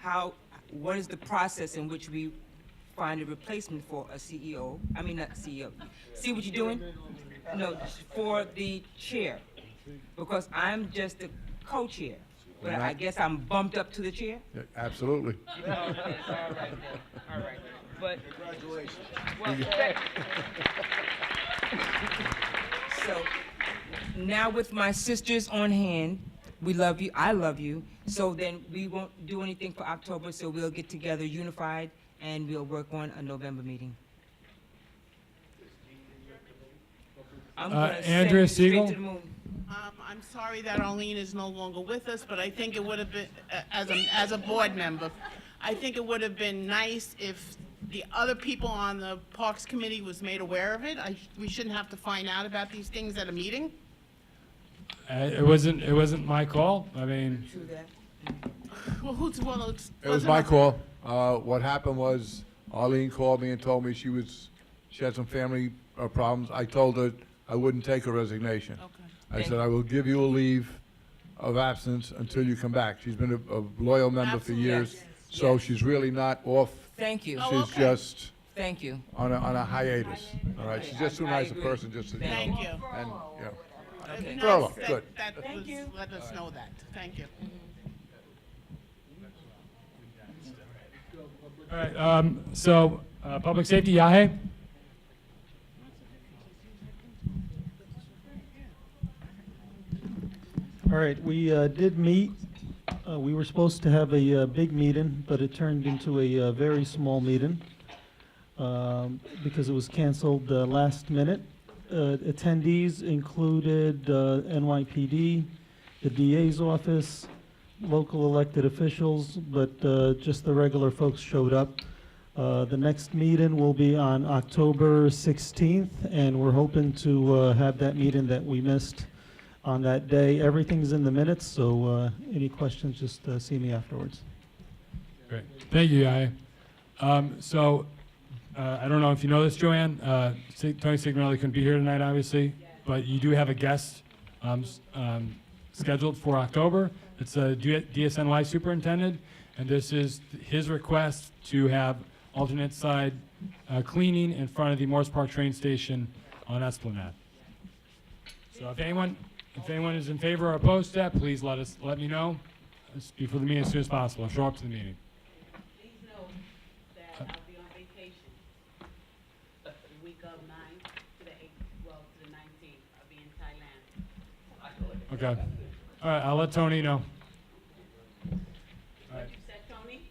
So what is the process in which we find a replacement for a CEO? I mean, not CEO. See what you're doing? No, for the chair, because I'm just the co-chair. But I guess I'm bumped up to the chair?
Yeah, absolutely.
Okay, all right. All right. But, congratulations. Well, so, now with my sisters on hand, we love you, I love you, so then we won't do anything for October, so we'll get together unified and we'll work on a November meeting. I'm gonna
Andrea
send you straight
Siegel?
to the moon.
I'm sorry that Arlene is no longer with us, but I think it would have been, as a board member, I think it would have been nice if the other people on the Parks Committee was made aware of it. We shouldn't have to find out about these things at a meeting.
It wasn't my call. I mean,
True that.
Well,
It was my call. What happened was Arlene called me and told me she had some family problems. I told her I wouldn't take her resignation.
Okay.
I said, I will give you a leave of absence until you come back. She's been a loyal member for years, so she's really not off.
Thank you.
She's just
Thank you.
on a hiatus. All right, she's just too
I
nice a
agree.
person just to,
Thank you.
And,
It'd be
Furlough,
nice
good.
that
Thank you.
let us know that. Thank you.
all right. So, public safety, Yahe.
All right, we did meet. We were supposed to have a big meeting, but it turned into a very small meeting because it was canceled last minute. Attendees included NYPD, the DA's office, local elected officials, but just the regular folks showed up. The next meeting will be on October 16th, and we're hoping to have that meeting that we missed on that day. Everything's in the minutes, so any questions, just see me afterwards.
Great. Thank you, Yahe. I don't know if you know this, Joanne. Tony Signorelli couldn't be here tonight, obviously, but you do have a guest scheduled for October. It's a DSNY superintendent, and this is his request to have alternate side cleaning in front of the Morris Park train station on Esplanade. So if anyone is in favor or opposed to that, please let me know before the meeting as soon as possible. Show up to the meeting.
Please know that I'll be on vacation the week of 9th to the 8th, well, to the 19th. I'll be in Thailand.
Okay. All right, I'll let Tony know.
What you said, Tony?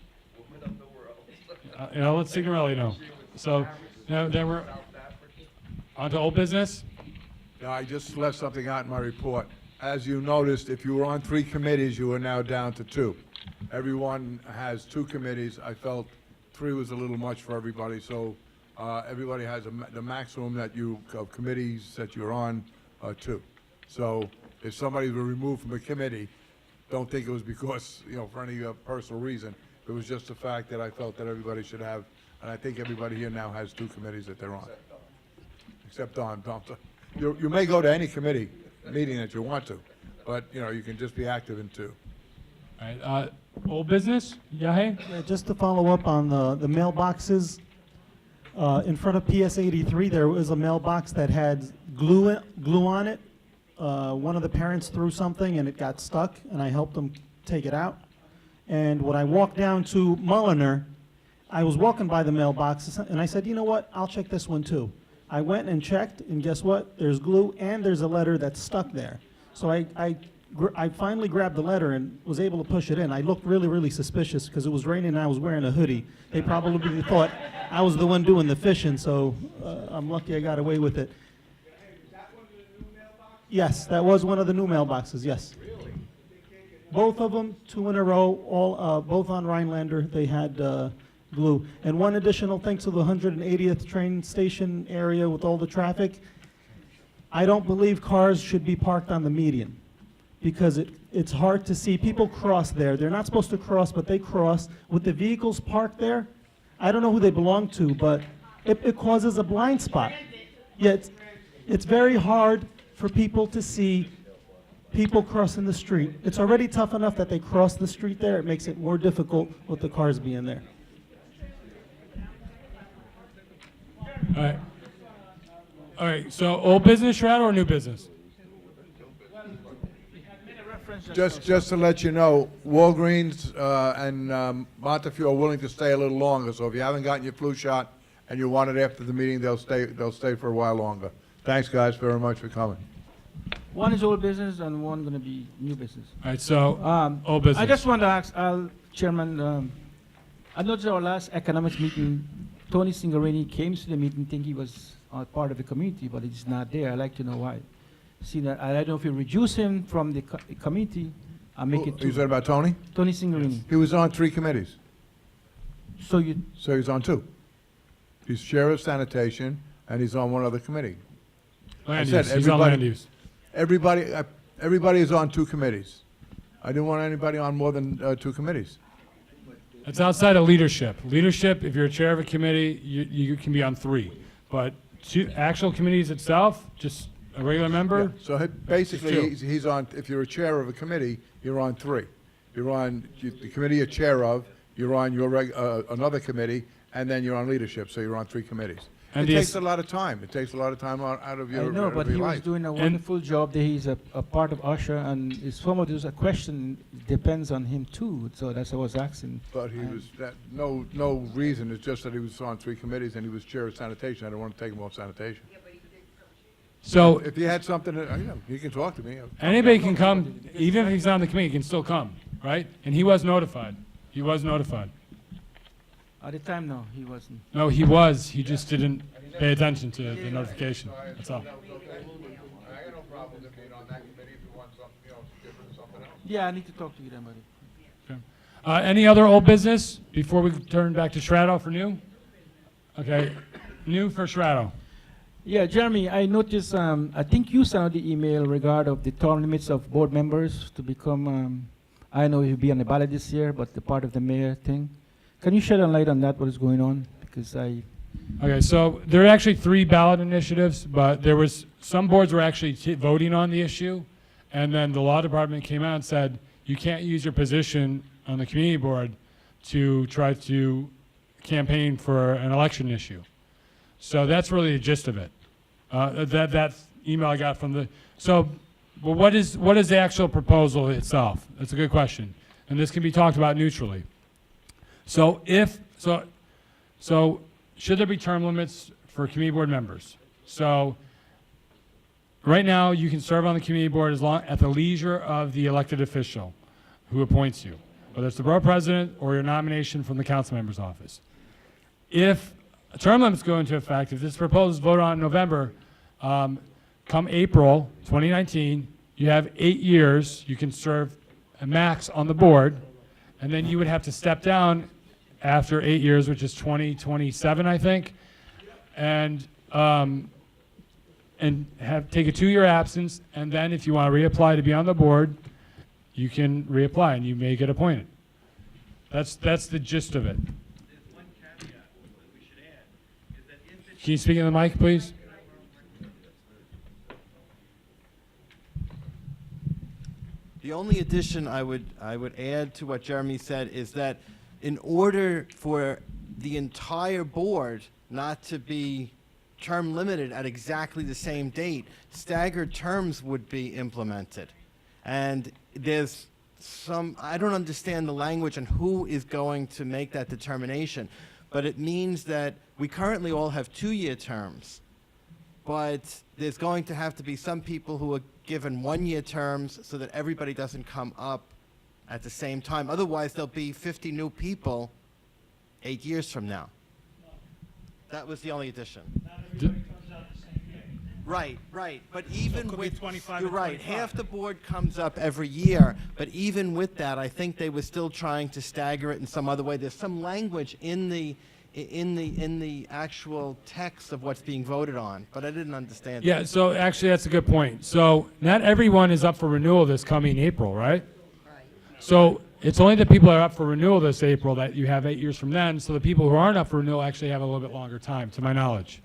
I'll let Signorelli know. So now then we're on to old business.
No, I just left something out in my report. As you noticed, if you were on 3 committees, you are now down to 2. Everyone has 2 committees. I felt 3 was a little much for everybody, so everybody has the maximum of committees that you're on, 2. So if somebody were removed from a committee, don't think it was because, for any personal reason. It was just the fact that I felt that everybody should have, and I think everybody here now has 2 committees that they're on. Except Don. You may go to any committee meeting that you want to, but, you know, you can just be active in 2.
All right, old business, Yahay?
Yeah, just to follow up on the mailboxes, in front of PS 83, there was a mailbox that had glue on it. One of the parents threw something and it got stuck, and I helped them take it out. And when I walked down to Mulliner, I was walking by the mailbox, and I said, you know what, I'll check this one too. I went and checked, and guess what? There's glue, and there's a letter that's stuck there. So I finally grabbed the letter and was able to push it in. I looked really, really suspicious because it was raining and I was wearing a hoodie. They probably thought I was the one doing the fishing, so I'm lucky I got away with it. Yes, that was one of the new mailboxes, yes. Both of them, 2 in a row, all both on Rhinelander. They had glue. And one additional thing to the 180th train station area with all the traffic, I don't believe cars should be parked on the median because it's hard to see. People cross there. They're not supposed to cross, but they cross. With the vehicles parked there, I don't know who they belong to, but it causes a blind spot. Yet it's very hard for people to see people crossing the street. It's already tough enough that they cross the street there. It makes it more difficult with the cars being there.
All right, so old business, Shredder, or new business?
Just to let you know, Walgreens and Montefiore are willing to stay a little longer, so if you haven't gotten your flu shot and you want it after the meeting, they'll stay for a while longer. Thanks, guys, very much for coming.
One is old business and one going to be new business.
All right, so old business.
I just want to ask, Chairman, I noticed our last economics meeting, Tony Singarini came to the meeting thinking he was part of the community, but he's not there. I'd like to know why. See that, I don't know if you reduce him from the committee and make it two.
You said about Tony?
Tony Singarini.
He was on 3 committees.
So
he's on 2. He's chair of sanitation, and he's on one other committee.
Land use. He's on land use.
Everybody is on 2 committees. I didn't want anybody on more than 2 committees.
It's outside of leadership. Leadership, if you're a chair of a committee, you can be on 3. But actual committees itself, just a regular member?
Yeah. So basically, he's on, if you're a chair of a committee, you're on 3. You're on the committee you're chair of, you're on your another committee, and then you're on leadership, so you're on 3 committees.
And
it takes a lot of time. It takes a lot of time out of your life.
I know, but he was doing a wonderful job. That he's a part of Usher, and if someone does a question, depends on him too. So that's what I was asking.
But he was no reason. It's just that he was on 3 committees and he was chair of sanitation. I don't want to take him off sanitation.
So
if you had something, you can talk to me.
Anybody can come, even if he's on the committee, he can still come, right? And he was notified. He was notified.
At the time, no, he wasn't.
No, he was. He just didn't pay attention to the notification. That's all.
Yeah, I need to talk to you then, buddy.
Okay. Any other old business before we turn back to Shrado for new? Okay, new for Shrado.
Yeah, Jeremy, I noticed, I think you sent out the email regarding of the term limits of board members to become, I know you'll be on the ballot this year, but the part of the mayor thing. Can you shed a light on that, what is going on? Because
Okay, so there are actually 3 ballot initiatives, but there was, some boards were actually voting on the issue, and then the law department came out and said, you can't use your position on the community board to try to campaign for an election issue. So that's really the gist of it. That email I got from the, so well, what is the actual proposal itself? That's a good question. And this can be talked about neutrally. So so should there be term limits for community board members? So right now you can serve on the community board as long at the leisure of the elected official who appoints you, whether it's the borough president or your nomination from the council member's office. If term limits go into effect, if this proposal is voted on in November, come April 2019, you have 8 years, you can serve a max on the board, and then you would have to step down after 8 years, which is 2027, I think, and take a 2-year absence, and then if you want to reapply to be on the board, you can reapply and you may get appointed. That's the gist of it. Can you speak in the mic, please?
The only addition I would add to what Jeremy said is that in order for the entire board not to be term limited at exactly the same date, staggered terms would be implemented. And there's I don't understand the language and who is going to make that determination, but it means that we currently all have 2-year terms, but there's going to have to be some people who are given 1-year terms so that everybody doesn't come up at the same time. Otherwise, there'll be 50 new people 8 years from now. That was the only addition. Right. But even with, you're right, half the board comes up every year, but even with that, I think they were still trying to stagger it in some other way. There's some language in the actual text of what's being voted on, but I didn't understand
Yeah,
it.
so actually that's a good point. So not everyone is up for renewal this coming April, right? So it's only the people that are up for renewal this April that you have 8 years from then, so the people who aren't up for renewal actually have a little bit longer time, to my knowledge.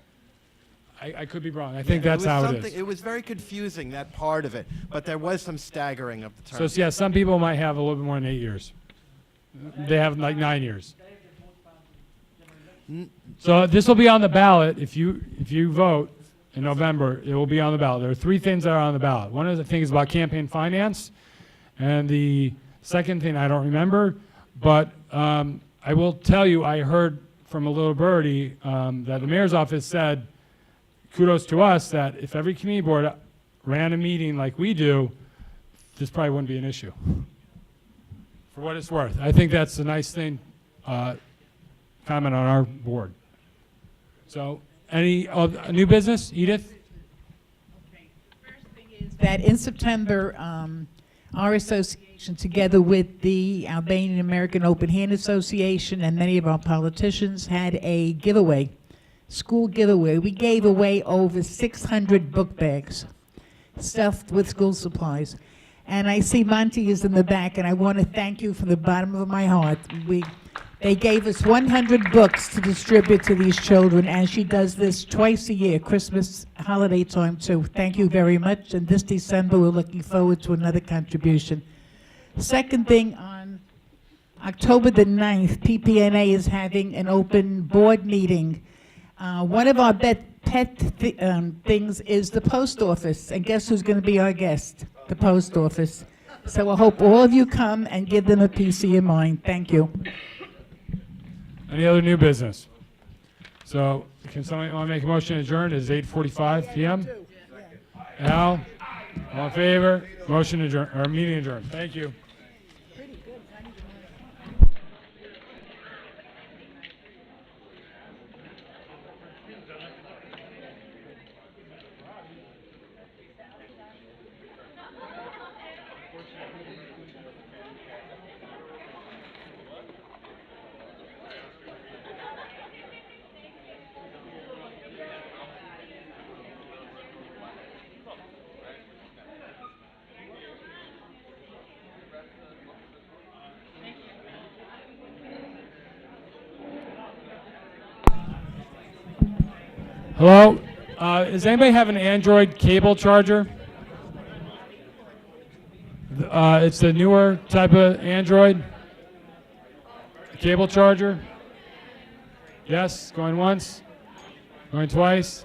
I could be wrong. I think that's how it is.
It was very confusing, that part of it, but there was some staggering of the terms.
So yeah, some people might have a little bit more than 8 years. They have like 9 years. So this will be on the ballot. If you vote in November, it will be on the ballot. There are 3 things that are on the ballot. One of the things is about campaign finance, and the second thing I don't remember, but I will tell you, I heard from a little birdie that the mayor's office said, kudos to us, that if every community board ran a meeting like we do, this probably wouldn't be an issue. For what it's worth. I think that's a nice thing, comment on our board. So, any new business? Edith?
That in September, our association, together with the Albanian American Open Hand Association and many of our politicians, had a giveaway, school giveaway. We gave away over 600 book bags stuffed with school supplies. And I see Monty is in the back, and I want to thank you from the bottom of my heart. They gave us 100 books to distribute to these children, and she does this twice a year, Christmas, holiday time, so thank you very much. And this December, we're looking forward to another contribution. Second thing, on October the 9th, PPNA is having an open board meeting. One of our pet things is the post office, and guess who's going to be our guest? The post office. So I hope all of you come and give them a piece of your mind. Thank you.
Any other new business? So, can somebody want to make a motion to adjourn? It is 8:45 p.m. Al, all in favor? Motion adjourn, or meeting adjourned. Thank you. Hello? Does anybody have an Android cable charger? It's the newer type of Android cable charger. Yes, going once, going twice.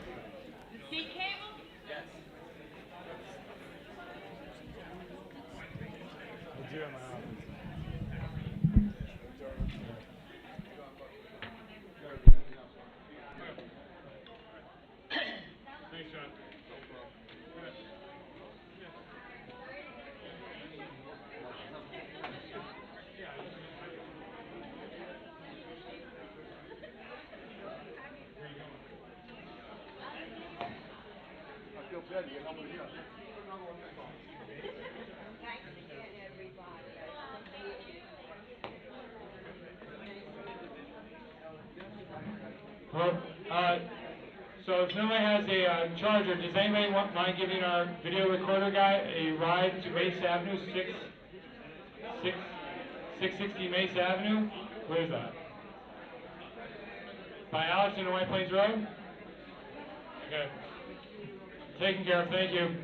Well, so if somebody has a charger, does anybody mind giving our video recorder guy a ride to Mace Avenue 6 660 Mesa Avenue? Where is that? By Alex and White Plains Road? Okay. Taken care of, thank you.